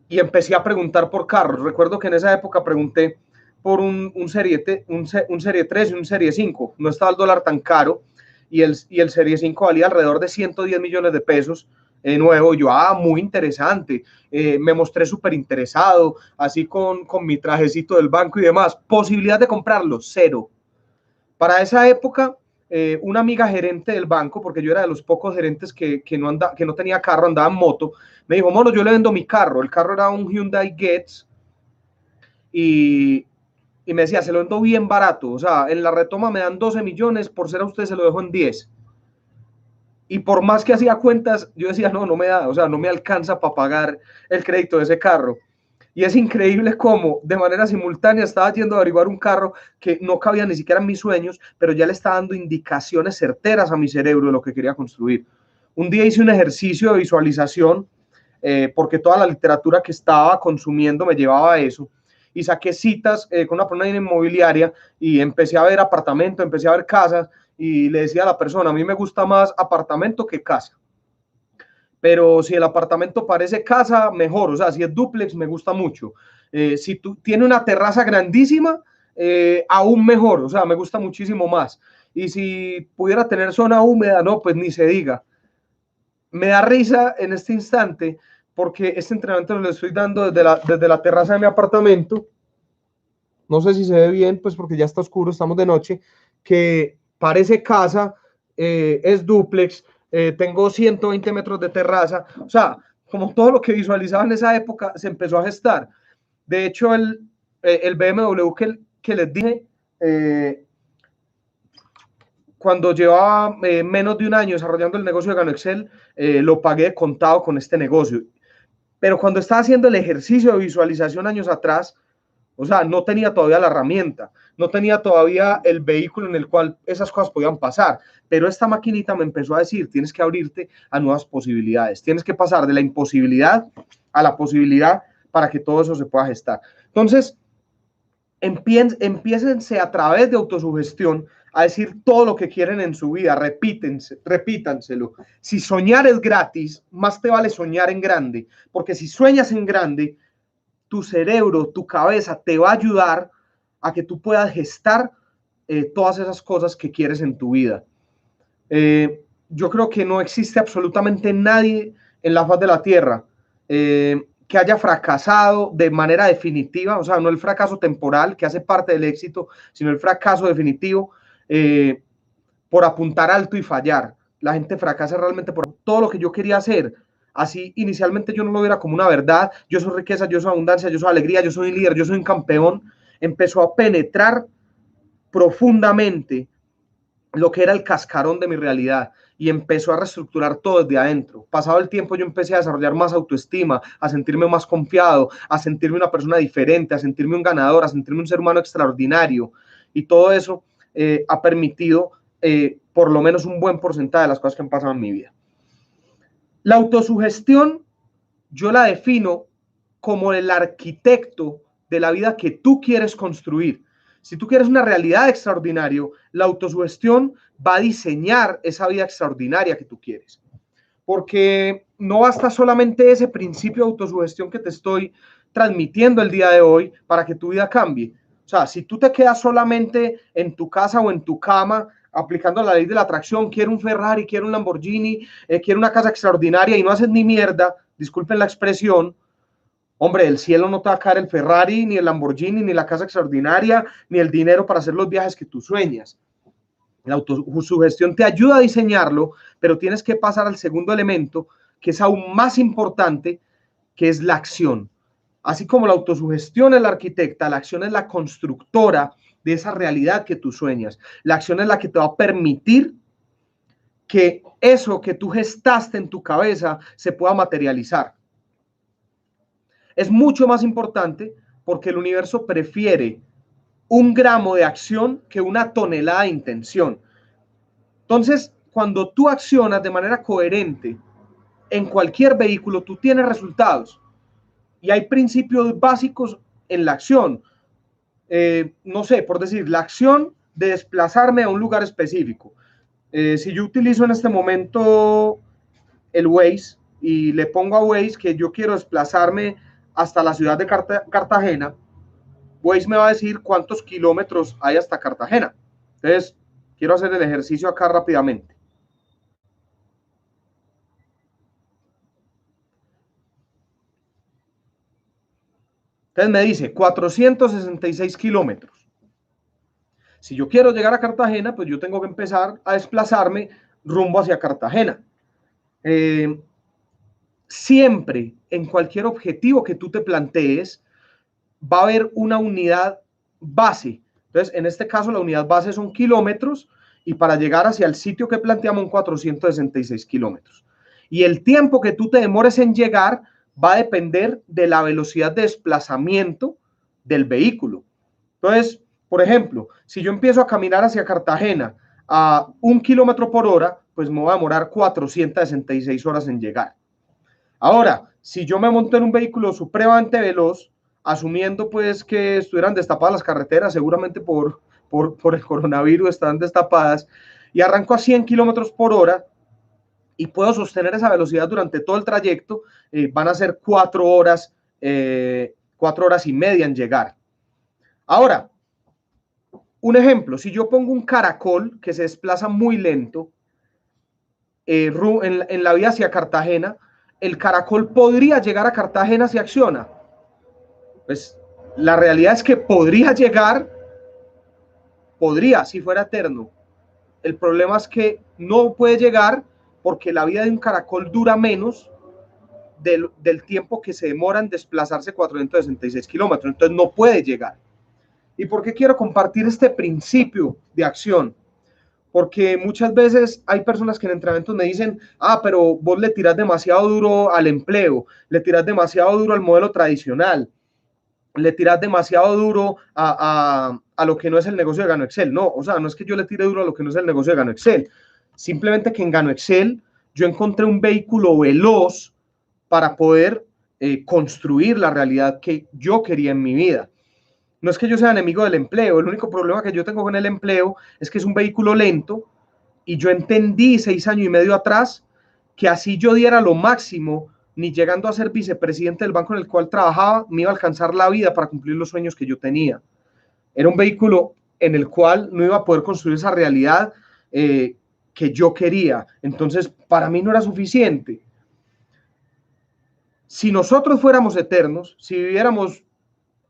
[SPEAKER 1] y empecé a preguntar por carros. Recuerdo que en esa época pregunté por un serie 3 y un serie 5, no estaba el dólar tan caro, y el serie 5 valía alrededor de 110 millones de pesos nuevo. Yo, muy interesante, me mostré súper interesado, así con mi trajecito del banco y demás. Posibilidad de comprarlo, cero. Para esa época, una amiga gerente del banco, porque yo era de los pocos gerentes que no tenía carro, andaba en moto, me dijo: mono, yo le vendo mi carro. El carro era un Hyundai Getz, y me decía: se lo vendo bien barato, o sea, en la retoma me dan 12 millones, por ser a usted se lo dejo en 10. Y por más que hacía cuentas, yo decía: no me da, o sea, no me alcanza para pagar el crédito de ese carro. Y es increíble cómo de manera simultánea estaba yendo a averiguar un carro que no cabía ni siquiera en mis sueños, pero ya le estaba dando indicaciones certeras a mi cerebro de lo que quería construir. Un día hice un ejercicio de visualización, porque toda la literatura que estaba consumiendo me llevaba a eso, y saqué citas con una persona inmobiliaria y empecé a ver apartamentos, empecé a ver casas, y le decía a la persona: a mí me gusta más apartamento que casa, pero si el apartamento parece casa, mejor. O sea, si es dúplex, me gusta mucho. Si tiene una terraza grandísima, aún mejor. O sea, me gusta muchísimo más. Y si pudiera tener zona húmeda, no, pues ni se diga. Me da risa en este instante porque este entrenamiento lo estoy dando desde la terraza de mi apartamento. No sé si se ve bien, pues porque ya está oscuro, estamos de noche, que parece casa, es dúplex, tengo 120 metros de terraza. O sea, como todo lo que visualizaba en esa época se empezó a gestar. De hecho, el BMW que les dije, cuando llevaba menos de un año desarrollando el negocio de GanoExcel, lo pagué de contado con este negocio. Pero cuando estaba haciendo el ejercicio de visualización años atrás, o sea, no tenía todavía la herramienta, no tenía todavía el vehículo en el cual esas cosas podían pasar, pero esta maquinita me empezó a decir: tienes que abrirte a nuevas posibilidades, tienes que pasar de la imposibilidad a la posibilidad para que todo eso se pueda gestar. Entonces, empiécense a través de autosugestión a decir todo lo que quieren en su vida, repítanselo. Si soñar es gratis, más te vale soñar en grande, porque si sueñas en grande, tu cerebro, tu cabeza te va a ayudar a que tú puedas gestar todas esas cosas que quieres en tu vida. Yo creo que no existe absolutamente nadie en la faz de la tierra que haya fracasado de manera definitiva, o sea, no el fracaso temporal que hace parte del éxito, sino el fracaso definitivo, por apuntar alto y fallar. La gente fracasa realmente por todo lo que yo quería hacer. Así inicialmente yo no lo viera como una verdad. Yo soy riqueza, yo soy abundancia, yo soy alegría, yo soy un líder, yo soy un campeón. Empezó a penetrar profundamente lo que era el cascarón de mi realidad y empezó a reestructurar todo desde adentro. Pasado el tiempo yo empecé a desarrollar más autoestima, a sentirme más confiado, a sentirme una persona diferente, a sentirme un ganador, a sentirme un ser humano extraordinario, y todo eso ha permitido por lo menos un buen porcentaje de las cosas que han pasado en mi vida. La autosugestión yo la defino como el arquitecto de la vida que tú quieres construir. Si tú quieres una realidad extraordinaria, la autosugestión va a diseñar esa vida extraordinaria que tú quieres. Porque no basta solamente ese principio de autosugestión que te estoy transmitiendo el día de hoy para que tu vida cambie. O sea, si tú te quedas solamente en tu casa o en tu cama aplicando la ley de la atracción, quiero un Ferrari, quiero un Lamborghini, quiero una casa extraordinaria, y no haces ni mierda, disculpen la expresión, hombre, del cielo no te va a caer el Ferrari, ni el Lamborghini, ni la casa extraordinaria, ni el dinero para hacer los viajes que tú sueñas. La autosugestión te ayuda a diseñarlo, pero tienes que pasar al segundo elemento, que es aún más importante, que es la acción. Así como la autosugestión es la arquitecta, la acción es la constructora de esa realidad que tú sueñas. La acción es la que te va a permitir que eso que tú gestaste en tu cabeza se pueda materializar. Es mucho más importante porque el universo prefiere 1 gramo de acción que 1 tonelada de intención. Entonces, cuando tú accionas de manera coherente en cualquier vehículo, tú tienes resultados. Y hay principios básicos en la acción. No sé, por decir, la acción de desplazarme a un lugar específico. Si yo utilizo en este momento el Waze y le pongo a Waze que yo quiero desplazarme hasta la ciudad de Cartagena, Waze me va a decir cuántos kilómetros hay hasta Cartagena. Entonces, quiero hacer el ejercicio acá rápidamente. Entonces me dice 466 kilómetros. Si yo quiero llegar a Cartagena, pues yo tengo que empezar a desplazarme rumbo hacia Cartagena. Siempre, en cualquier objetivo que tú te plantees, va a haber una unidad base. Entonces, en este caso, la unidad base son kilómetros, y para llegar hacia el sitio que planteamos, 466 kilómetros. Y el tiempo que tú te demores en llegar va a depender de la velocidad de desplazamiento del vehículo. Entonces, por ejemplo, si yo empiezo a caminar hacia Cartagena a 1 kilómetro por hora, pues me va a demorar 466 horas en llegar. Ahora, si yo me monto en un vehículo supremamente veloz, asumiendo pues que estuvieran destapadas las carreteras, seguramente por el coronavirus están destapadas, y arranco a 100 kilómetros por hora y puedo sostener esa velocidad durante todo el trayecto, van a ser 4 horas y media en llegar. Ahora, un ejemplo, si yo pongo un caracol que se desplaza muy lento en la vía hacia Cartagena, el caracol podría llegar a Cartagena si acciona. Pues la realidad es que podría llegar, si fuera eterno. El problema es que no puede llegar porque la vida de un caracol dura menos del tiempo que se demora en desplazarse 466 kilómetros. Entonces no puede llegar. ¿Y por qué quiero compartir este principio de acción? Porque muchas veces hay personas que en entrenamientos me dicen, pero vos le tirás demasiado duro al empleo, le tirás demasiado duro al modelo tradicional, le tiras demasiado duro a lo que no es el negocio de Gano Excel. No, o sea, no es que yo le tire duro a lo que no es el negocio de Gano Excel. Simplemente que en Gano Excel yo encontré un vehículo veloz para poder construir la realidad que yo quería en mi vida. No es que yo sea enemigo del empleo, el único problema que yo tengo con el empleo es que es un vehículo lento, y yo entendí 6 años y medio atrás que así yo diera lo máximo, ni llegando a ser vicepresidente del banco en el cual trabajaba, me iba a alcanzar la vida para cumplir los sueños que yo tenía. Era un vehículo en el cual no iba a poder construir esa realidad que yo quería. Entonces, para mí no era suficiente. Si nosotros fuéramos eternos, si viviéramos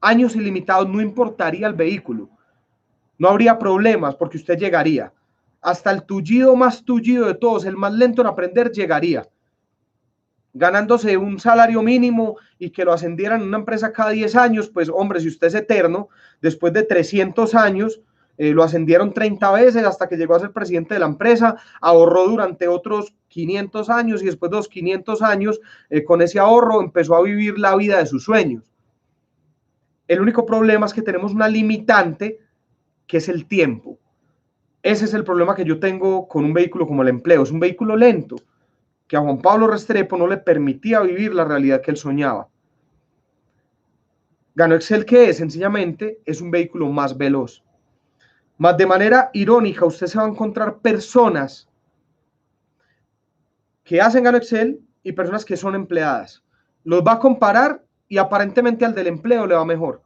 [SPEAKER 1] años ilimitados, no importaría el vehículo. No habría problemas porque usted llegaría. hasta el tullido más tullido de todos, el más lento en aprender, llegaría ganándose un salario mínimo y que lo ascendieran en una empresa cada 10 años, pues hombre, si usted es eterno, después de 300 años, lo ascendieron 30 veces hasta que llegó a ser presidente de la empresa, ahorró durante otros 500 años y después de los 500 años, con ese ahorro empezó a vivir la vida de sus sueños. El único problema es que tenemos una limitante que es el tiempo. Ese es el problema que yo tengo con un vehículo como el empleo, es un vehículo lento, que a Juan Pablo Restrepo no le permitía vivir la realidad que él soñaba. GanoExcel, ¿qué es? Sencillamente es un vehículo más veloz. Más de manera irónica, usted se va a encontrar personas que hacen GanoExcel y personas que son empleadas. Los va a comparar y aparentemente al del empleo le va mejor.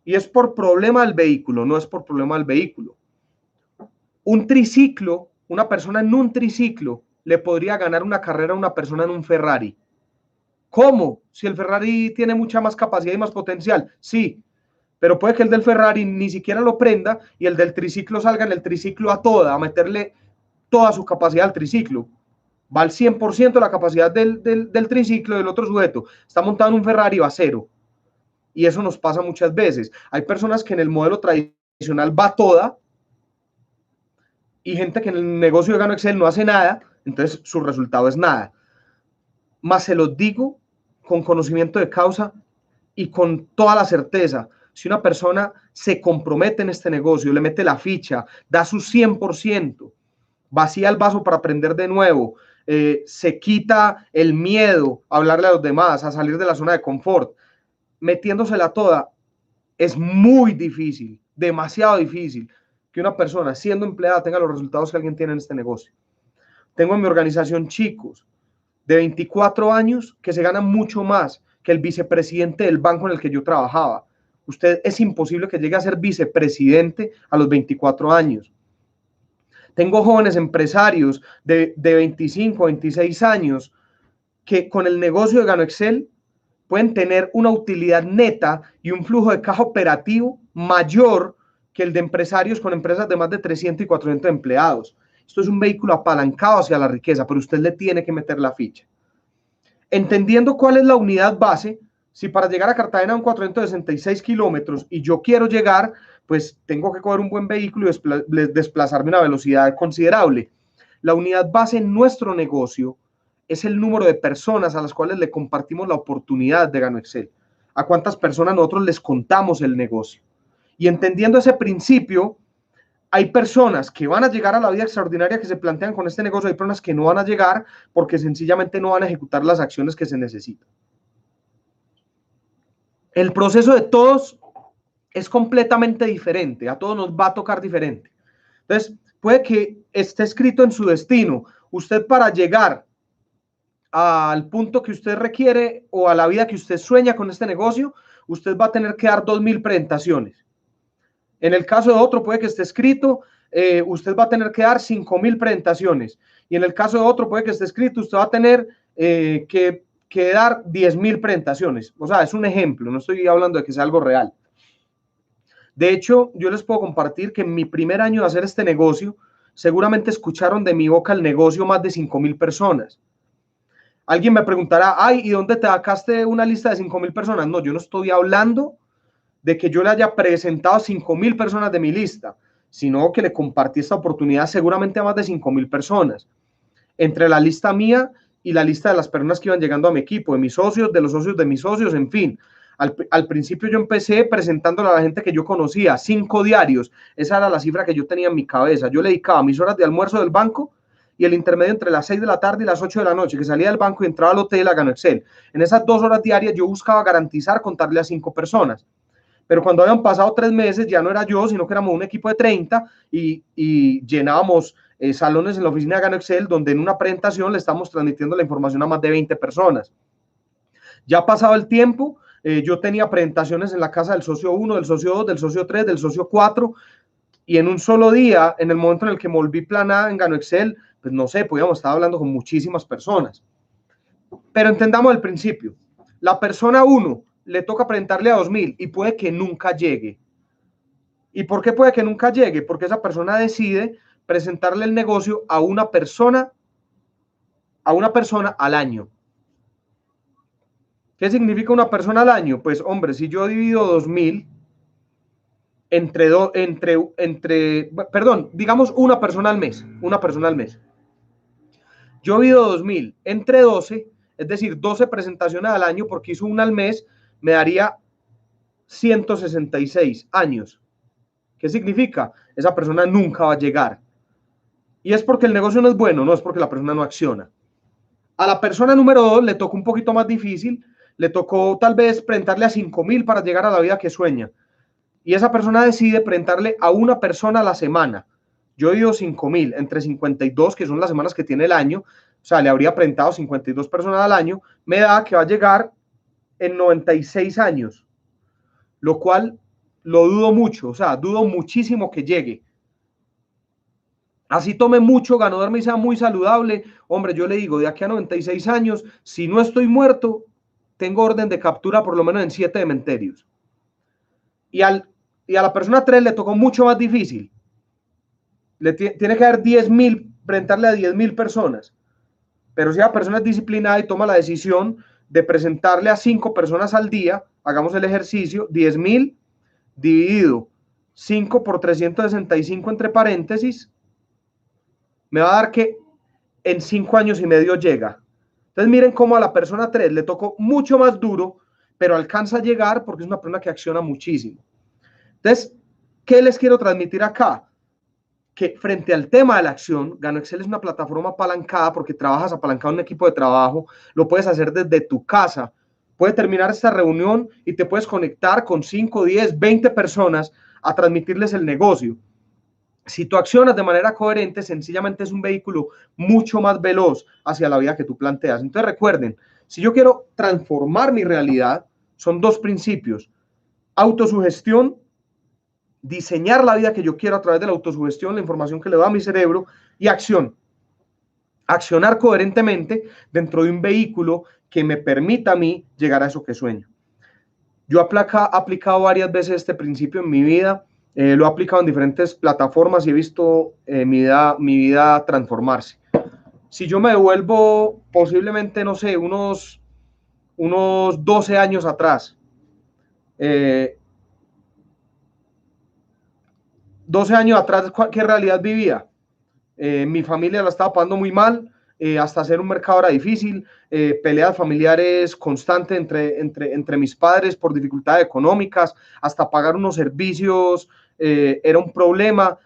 [SPEAKER 1] Y es por problema del vehículo, no es por problema del vehículo. Un triciclo, una persona en un triciclo le podría ganar una carrera a una persona en un Ferrari. ¿Cómo? Si el Ferrari tiene mucha más capacidad y más potencial. Sí, pero puede que el del Ferrari ni siquiera lo prenda y el del triciclo salga en el triciclo a meterle toda su capacidad al triciclo. Va al 100% la capacidad del triciclo del otro sujeto. Está montado en un Ferrari, va a cero. Y eso nos pasa muchas veces. Hay personas que en el modelo tradicional va toda y gente que en el negocio de GanoExcel no hace nada, entonces su resultado es nada. Más se los digo con conocimiento de causa y con toda la certeza. Si una persona se compromete en este negocio, le mete la ficha, da su 100%, vacía el vaso para aprender de nuevo, se quita el miedo a hablarle a los demás, a salir de la zona de confort, metiéndosela toda, es muy difícil, demasiado difícil que una persona siendo empleada tenga los resultados que alguien tiene en este negocio. Tengo en mi organización chicos de 24 años que se ganan mucho más que el vicepresidente del banco en el que yo trabajaba. Usted es imposible que llegue a ser vicepresidente a los 24 años. Tengo jóvenes empresarios de 25, 26 años que con el negocio de GanoExcel pueden tener una utilidad neta y un flujo de caja operativo mayor que el de empresarios con empresas de más de 300 y 400 empleados. Esto es un vehículo apalancado hacia la riqueza, pero usted le tiene que meter la ficha. Entendiendo cuál es la unidad base, si para llegar a Cartagena son 466 kilómetros y yo quiero llegar, pues tengo que coger un buen vehículo y desplazarme a una velocidad considerable. La unidad base en nuestro negocio es el número de personas a las cuales le compartimos la oportunidad de GanoExcel. A cuántas personas nosotros les contamos el negocio. Y entendiendo ese principio, hay personas que van a llegar a la vida extraordinaria que se plantean con este negocio, hay personas que no van a llegar porque sencillamente no van a ejecutar las acciones que se necesitan. El proceso de todos es completamente diferente, a todos nos va a tocar diferente. Entonces, puede que esté escrito en su destino, usted para llegar al punto que usted requiere o a la vida que usted sueña con este negocio, usted va a tener que dar 2000 presentaciones. En el caso de otro puede que esté escrito, usted va a tener que dar 5000 presentaciones. Y en el caso de otro puede que esté escrito, usted va a tener que dar 10.000 presentaciones. O sea, es un ejemplo, no estoy hablando de que sea algo real. De hecho, yo les puedo compartir que en mi primer año de hacer este negocio, seguramente escucharon de mi boca el negocio más de 5000 personas. Alguien me preguntará, ay, ¿y dónde te sacaste una lista de 5000 personas? No, yo no estoy hablando de que yo le haya presentado a 5000 personas de mi lista, sino que le compartí esta oportunidad seguramente a más de 5000 personas. Entre la lista mía y la lista de las personas que iban llegando a mi equipo, de mis socios, de los socios de mis socios, en fin. Al principio yo empecé presentándole a la gente que yo conocía, 5 diarios. Esa era la cifra que yo tenía en mi cabeza. Yo le dedicaba mis horas de almuerzo del banco y el intermedio entre las 6 de la tarde y las 8 de la noche, que salía del banco y entraba al hotel a GanoExcel. En esas 2 horas diarias yo buscaba garantizar contarle a 5 personas. Pero cuando habían pasado 3 meses, ya no era yo, sino que éramos un equipo de 30 y llenábamos salones en la oficina de GanoExcel, donde en una presentación le estamos transmitiendo la información a más de 20 personas. Ya pasado el tiempo, yo tenía presentaciones en la casa del socio 1, del socio 2, del socio 3, del socio 4, y en un solo día, en el momento en el que me volví plan A en GanoExcel, pues no sé, podíamos estar hablando con muchísimas personas. Pero entendamos el principio. La persona 1 le toca presentarle a 2000 y puede que nunca llegue. ¿Y por qué puede que nunca llegue? Porque esa persona decide presentarle el negocio a una persona al año. ¿Qué significa una persona al año? Pues, hombre, si yo divido 2.000 digamos una persona al mes. Yo divido 2.000 entre 12, es decir, 12 presentaciones al año, porque hizo una al mes, me daría 166 años. ¿Qué significa? Esa persona nunca va a llegar. Y es porque el negocio no es bueno, no es porque la persona no acciona. A la persona número 2 le tocó un poquito más difícil, le tocó tal vez presentarle a 5.000 para llegar a la vida que sueña. Y esa persona decide presentarle a una persona a la semana. Yo digo 5.000 entre 52, que son las semanas que tiene el año, o sea, le habría presentado 52 personas al año, me da que va a llegar en 96 años, lo cual lo dudo mucho, o sea, dudo muchísimo que llegue. Así tome mucho ganador y sea muy saludable, hombre, yo le digo, de aquí a 96 años, si no estoy muerto, tengo orden de captura por lo menos en 7 cementerios. Y a la persona 3 le tocó mucho más difícil. Tiene que dar 10.000, presentarle a 10.000 personas. Pero si la persona es disciplinada y toma la decisión de presentarle a 5 personas al día, hagamos el ejercicio, 10.000 dividido 5 por 365 entre paréntesis, me va a dar que en 5 años y medio llega. Entonces miren cómo a la persona 3 le tocó mucho más duro, pero alcanza a llegar porque es una persona que acciona muchísimo. Entonces, ¿qué les quiero transmitir acá? Que frente al tema de la acción, GanoExcel es una plataforma apalancada porque trabajas apalancado en un equipo de trabajo, lo puedes hacer desde tu casa. Puedes terminar esta reunión y te puedes conectar con 5, 10, 20 personas a transmitirles el negocio. Si tú accionas de manera coherente, sencillamente es un vehículo mucho más veloz hacia la vida que tú planteas. Entonces recuerden, si yo quiero transformar mi realidad, son 2 principios: autosugestión, diseñar la vida que yo quiero a través de la autosugestión, la información que le doy a mi cerebro, y acción. Accionar coherentemente dentro de un vehículo que me permita a mí llegar a eso que sueño. Yo he aplicado varias veces este principio en mi vida, lo he aplicado en diferentes plataformas y he visto mi vida transformarse. Si yo me devuelvo posiblemente, no sé, unos 12 años atrás, 12 años atrás, ¿qué realidad vivía? Mi familia la estaba pasando muy mal, hasta hacer un mercado era difícil, peleas familiares constantes entre mis padres por dificultades económicas, hasta pagar unos servicios era un problema.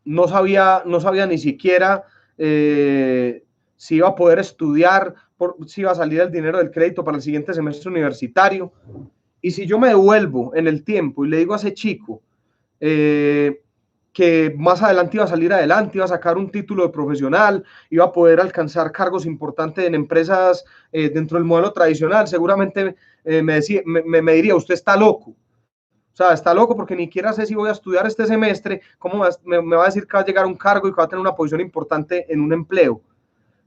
[SPEAKER 1] No sabía ni siquiera si iba a poder estudiar, si iba a salir el dinero del crédito para el siguiente semestre universitario. Y si yo me devuelvo en el tiempo y le digo a ese chico que más adelante iba a salir adelante, iba a sacar un título de profesional, iba a poder alcanzar cargos importantes en empresas dentro del modelo tradicional, seguramente me diría, usted está loco. O sea, está loco porque ni siquiera sé si voy a estudiar este semestre, ¿cómo me va a decir que va a llegar a un cargo y que va a tener una posición importante en un empleo?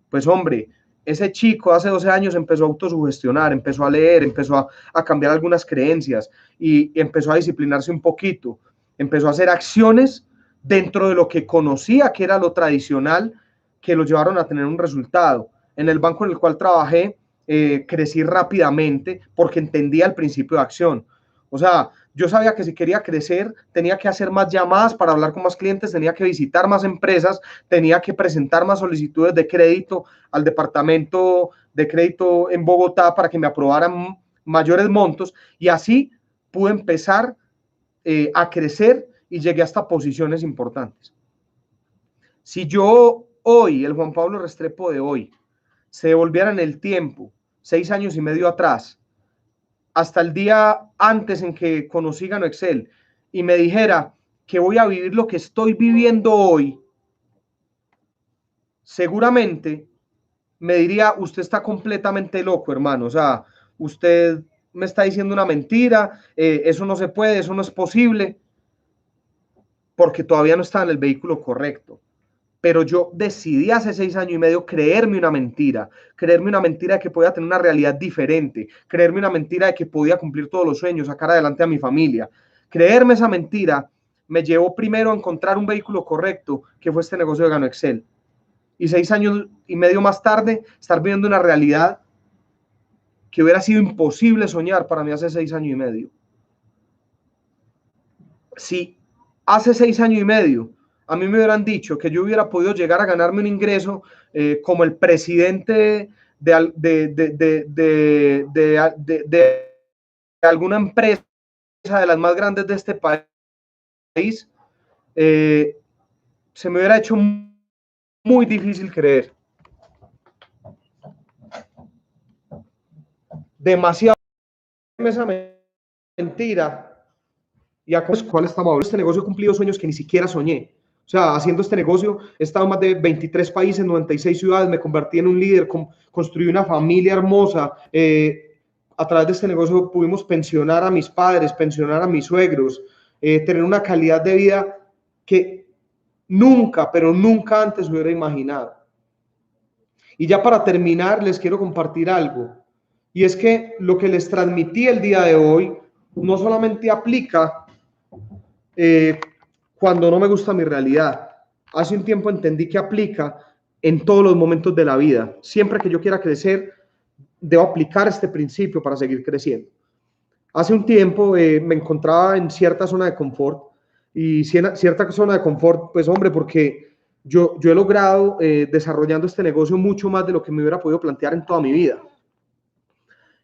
[SPEAKER 1] Pues hombre, ese chico hace 12 años empezó a autosugestionar, empezó a leer, empezó a cambiar algunas creencias y empezó a disciplinarse un poquito, empezó a hacer acciones dentro de lo que conocía que era lo tradicional, que lo llevaron a tener un resultado. En el banco en el cual trabajé, crecí rápidamente porque entendía el principio de acción. O sea, yo sabía que si quería crecer, tenía que hacer más llamadas para hablar con más clientes, tenía que visitar más empresas, tenía que presentar más solicitudes de crédito al departamento de crédito en Bogotá para que me aprobaran mayores montos, y así pude empezar a crecer y llegué hasta posiciones importantes. Si yo hoy, el Juan Pablo Restrepo de hoy, se devolviera en el tiempo, 6 años y medio atrás, hasta el día antes en que conocí GanoExcel, y me dijera que voy a vivir lo que estoy viviendo hoy, seguramente me diría, usted está completamente loco, hermano. O sea, usted me está diciendo una mentira, eso no se puede, eso no es posible, porque todavía no estaba en el vehículo correcto. Pero yo decidí hace 6 años y medio creerme una mentira de que podía tener una realidad diferente, creerme una mentira de que podía cumplir todos los sueños, sacar adelante a mi familia. Creerme esa mentira me llevó primero a encontrar un vehículo correcto, que fue este negocio de Gano Excel. Y 6 años y medio más tarde, estar viviendo una realidad que hubiera sido imposible soñar para mí hace 6 años y medio. Si hace 6 años y medio a mí me hubieran dicho que yo hubiera podido llegar a ganarme un ingreso como el presidente de alguna empresa de las más grandes de este país, se me hubiera hecho muy difícil creer. Demasiado esa mentira. ¿Y a cuál estamos hablando? Este negocio ha cumplido sueños que ni siquiera soñé. O sea, haciendo este negocio he estado en más de 23 países, 96 ciudades, me convertí en un líder, construí una familia hermosa. A través de este negocio pudimos pensionar a mis padres, pensionar a mis suegros, tener una calidad de vida que nunca, pero nunca antes hubiera imaginado. Y ya para terminar, les quiero compartir algo. Y es que lo que les transmití el día de hoy no solamente aplica cuando no me gusta mi realidad. Hace un tiempo entendí que aplica en todos los momentos de la vida. Siempre que yo quiera crecer, debo aplicar este principio para seguir creciendo. Hace un tiempo me encontraba en cierta zona de confort, y cierta zona de confort, pues hombre, porque yo he logrado desarrollando este negocio mucho más de lo que me hubiera podido plantear en toda mi vida.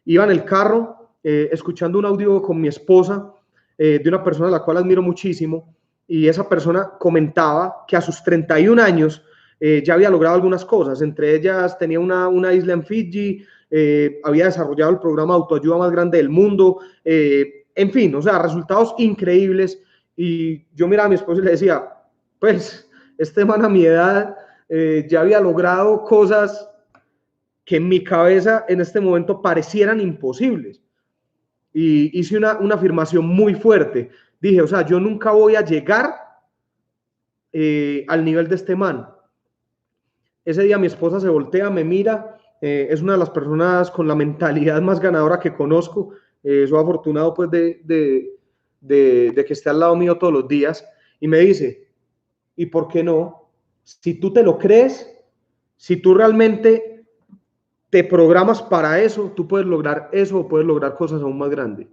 [SPEAKER 1] Iba en el carro escuchando un audio con mi esposa de una persona a la cual admiro muchísimo, y esa persona comentaba que a sus 31 años ya había logrado algunas cosas, entre ellas tenía una isla en Fiji, había desarrollado el programa de autoayuda más grande del mundo, en fin, o sea, resultados increíbles. Y yo miraba a mi esposa y le decía, pues, este man a mi edad ya había logrado cosas que en mi cabeza en este momento parecieran imposibles. Y hice una afirmación muy fuerte. Dije, o sea, yo nunca voy a llegar al nivel de este man. Ese día mi esposa se voltea, me mira, es una de las personas con la mentalidad más ganadora que conozco. Soy afortunado pues de que esté al lado mío todos los días, y me dice, ¿y por qué no? Si tú te lo crees, si tú realmente te programas para eso, tú puedes lograr eso o puedes lograr cosas aún más grandes.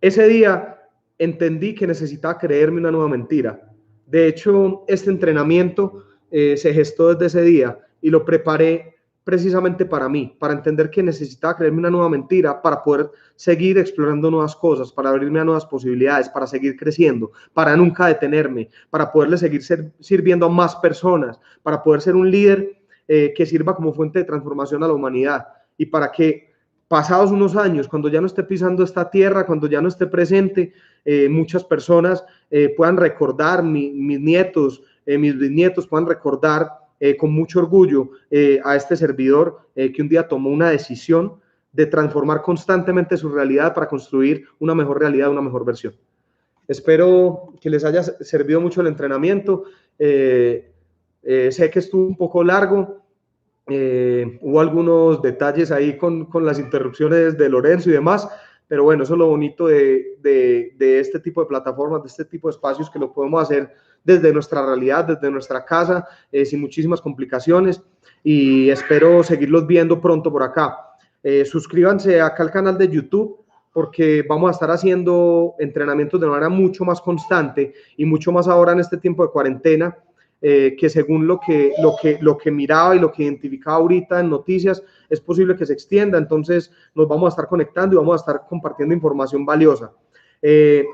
[SPEAKER 1] Ese día entendí que necesitaba creerme una nueva mentira. De hecho, este entrenamiento se gestó desde ese día y lo preparé precisamente para mí, para entender que necesitaba creerme una nueva mentira para poder seguir explorando nuevas cosas, para abrirme a nuevas posibilidades, para seguir creciendo, para nunca detenerme, para poderle seguir sirviendo a más personas, para poder ser un líder que sirva como fuente de transformación a la humanidad, y para que pasados unos años, cuando ya no esté pisando esta tierra, cuando ya no esté presente, muchas personas puedan recordar, mis nietos, mis bisnietos puedan recordar con mucho orgullo a este servidor que un día tomó una decisión de transformar constantemente su realidad para construir una mejor realidad, una mejor versión. Espero que les haya servido mucho el entrenamiento. Sé que estuvo un poco largo. Hubo algunos detalles ahí con las interrupciones de Lorenzo y demás, pero bueno, eso es lo bonito de este tipo de plataformas, de este tipo de espacios, que lo podemos hacer desde nuestra realidad, desde nuestra casa, sin muchísimas complicaciones, y espero seguirlos viendo pronto por acá. Suscríbanse acá al canal de YouTube, porque vamos a estar haciendo entrenamientos de manera mucho más constante y mucho más ahora en este tiempo de cuarentena, que según lo que miraba y lo que identificaba ahorita en noticias, es posible que se extienda. Entonces nos vamos a estar conectando y vamos a estar compartiendo información valiosa.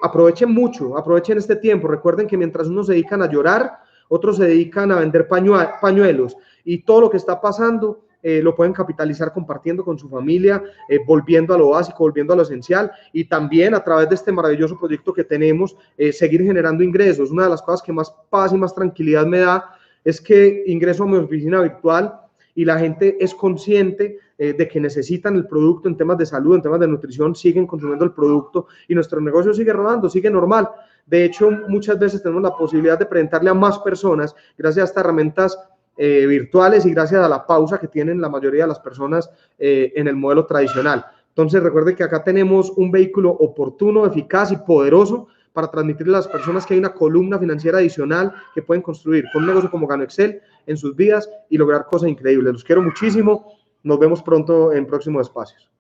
[SPEAKER 1] Aprovechen mucho, aprovechen este tiempo. Recuerden que mientras unos se dedican a llorar, otros se dedican a vender pañuelos, y todo lo que está pasando lo pueden capitalizar compartiendo con su familia, volviendo a lo básico, volviendo a lo esencial, y también a través de este maravilloso proyecto que tenemos, seguir generando ingresos. Una de las cosas que más paz y más tranquilidad me da es que ingreso a mi oficina virtual y la gente es consciente de que necesitan el producto en temas de salud, en temas de nutrición, siguen consumiendo el producto y nuestro negocio sigue rodando, sigue normal. De hecho, muchas veces tenemos la posibilidad de presentarle a más personas gracias a estas herramientas virtuales y gracias a la pausa que tienen la mayoría de las personas en el modelo tradicional. Entonces, recuerde que acá tenemos un vehículo oportuno, eficaz y poderoso para transmitirle a las personas que hay una columna financiera adicional que pueden construir con un negocio como Gano Excel en sus vidas y lograr cosas increíbles. Los quiero muchísimo. Nos vemos pronto en próximos espacios.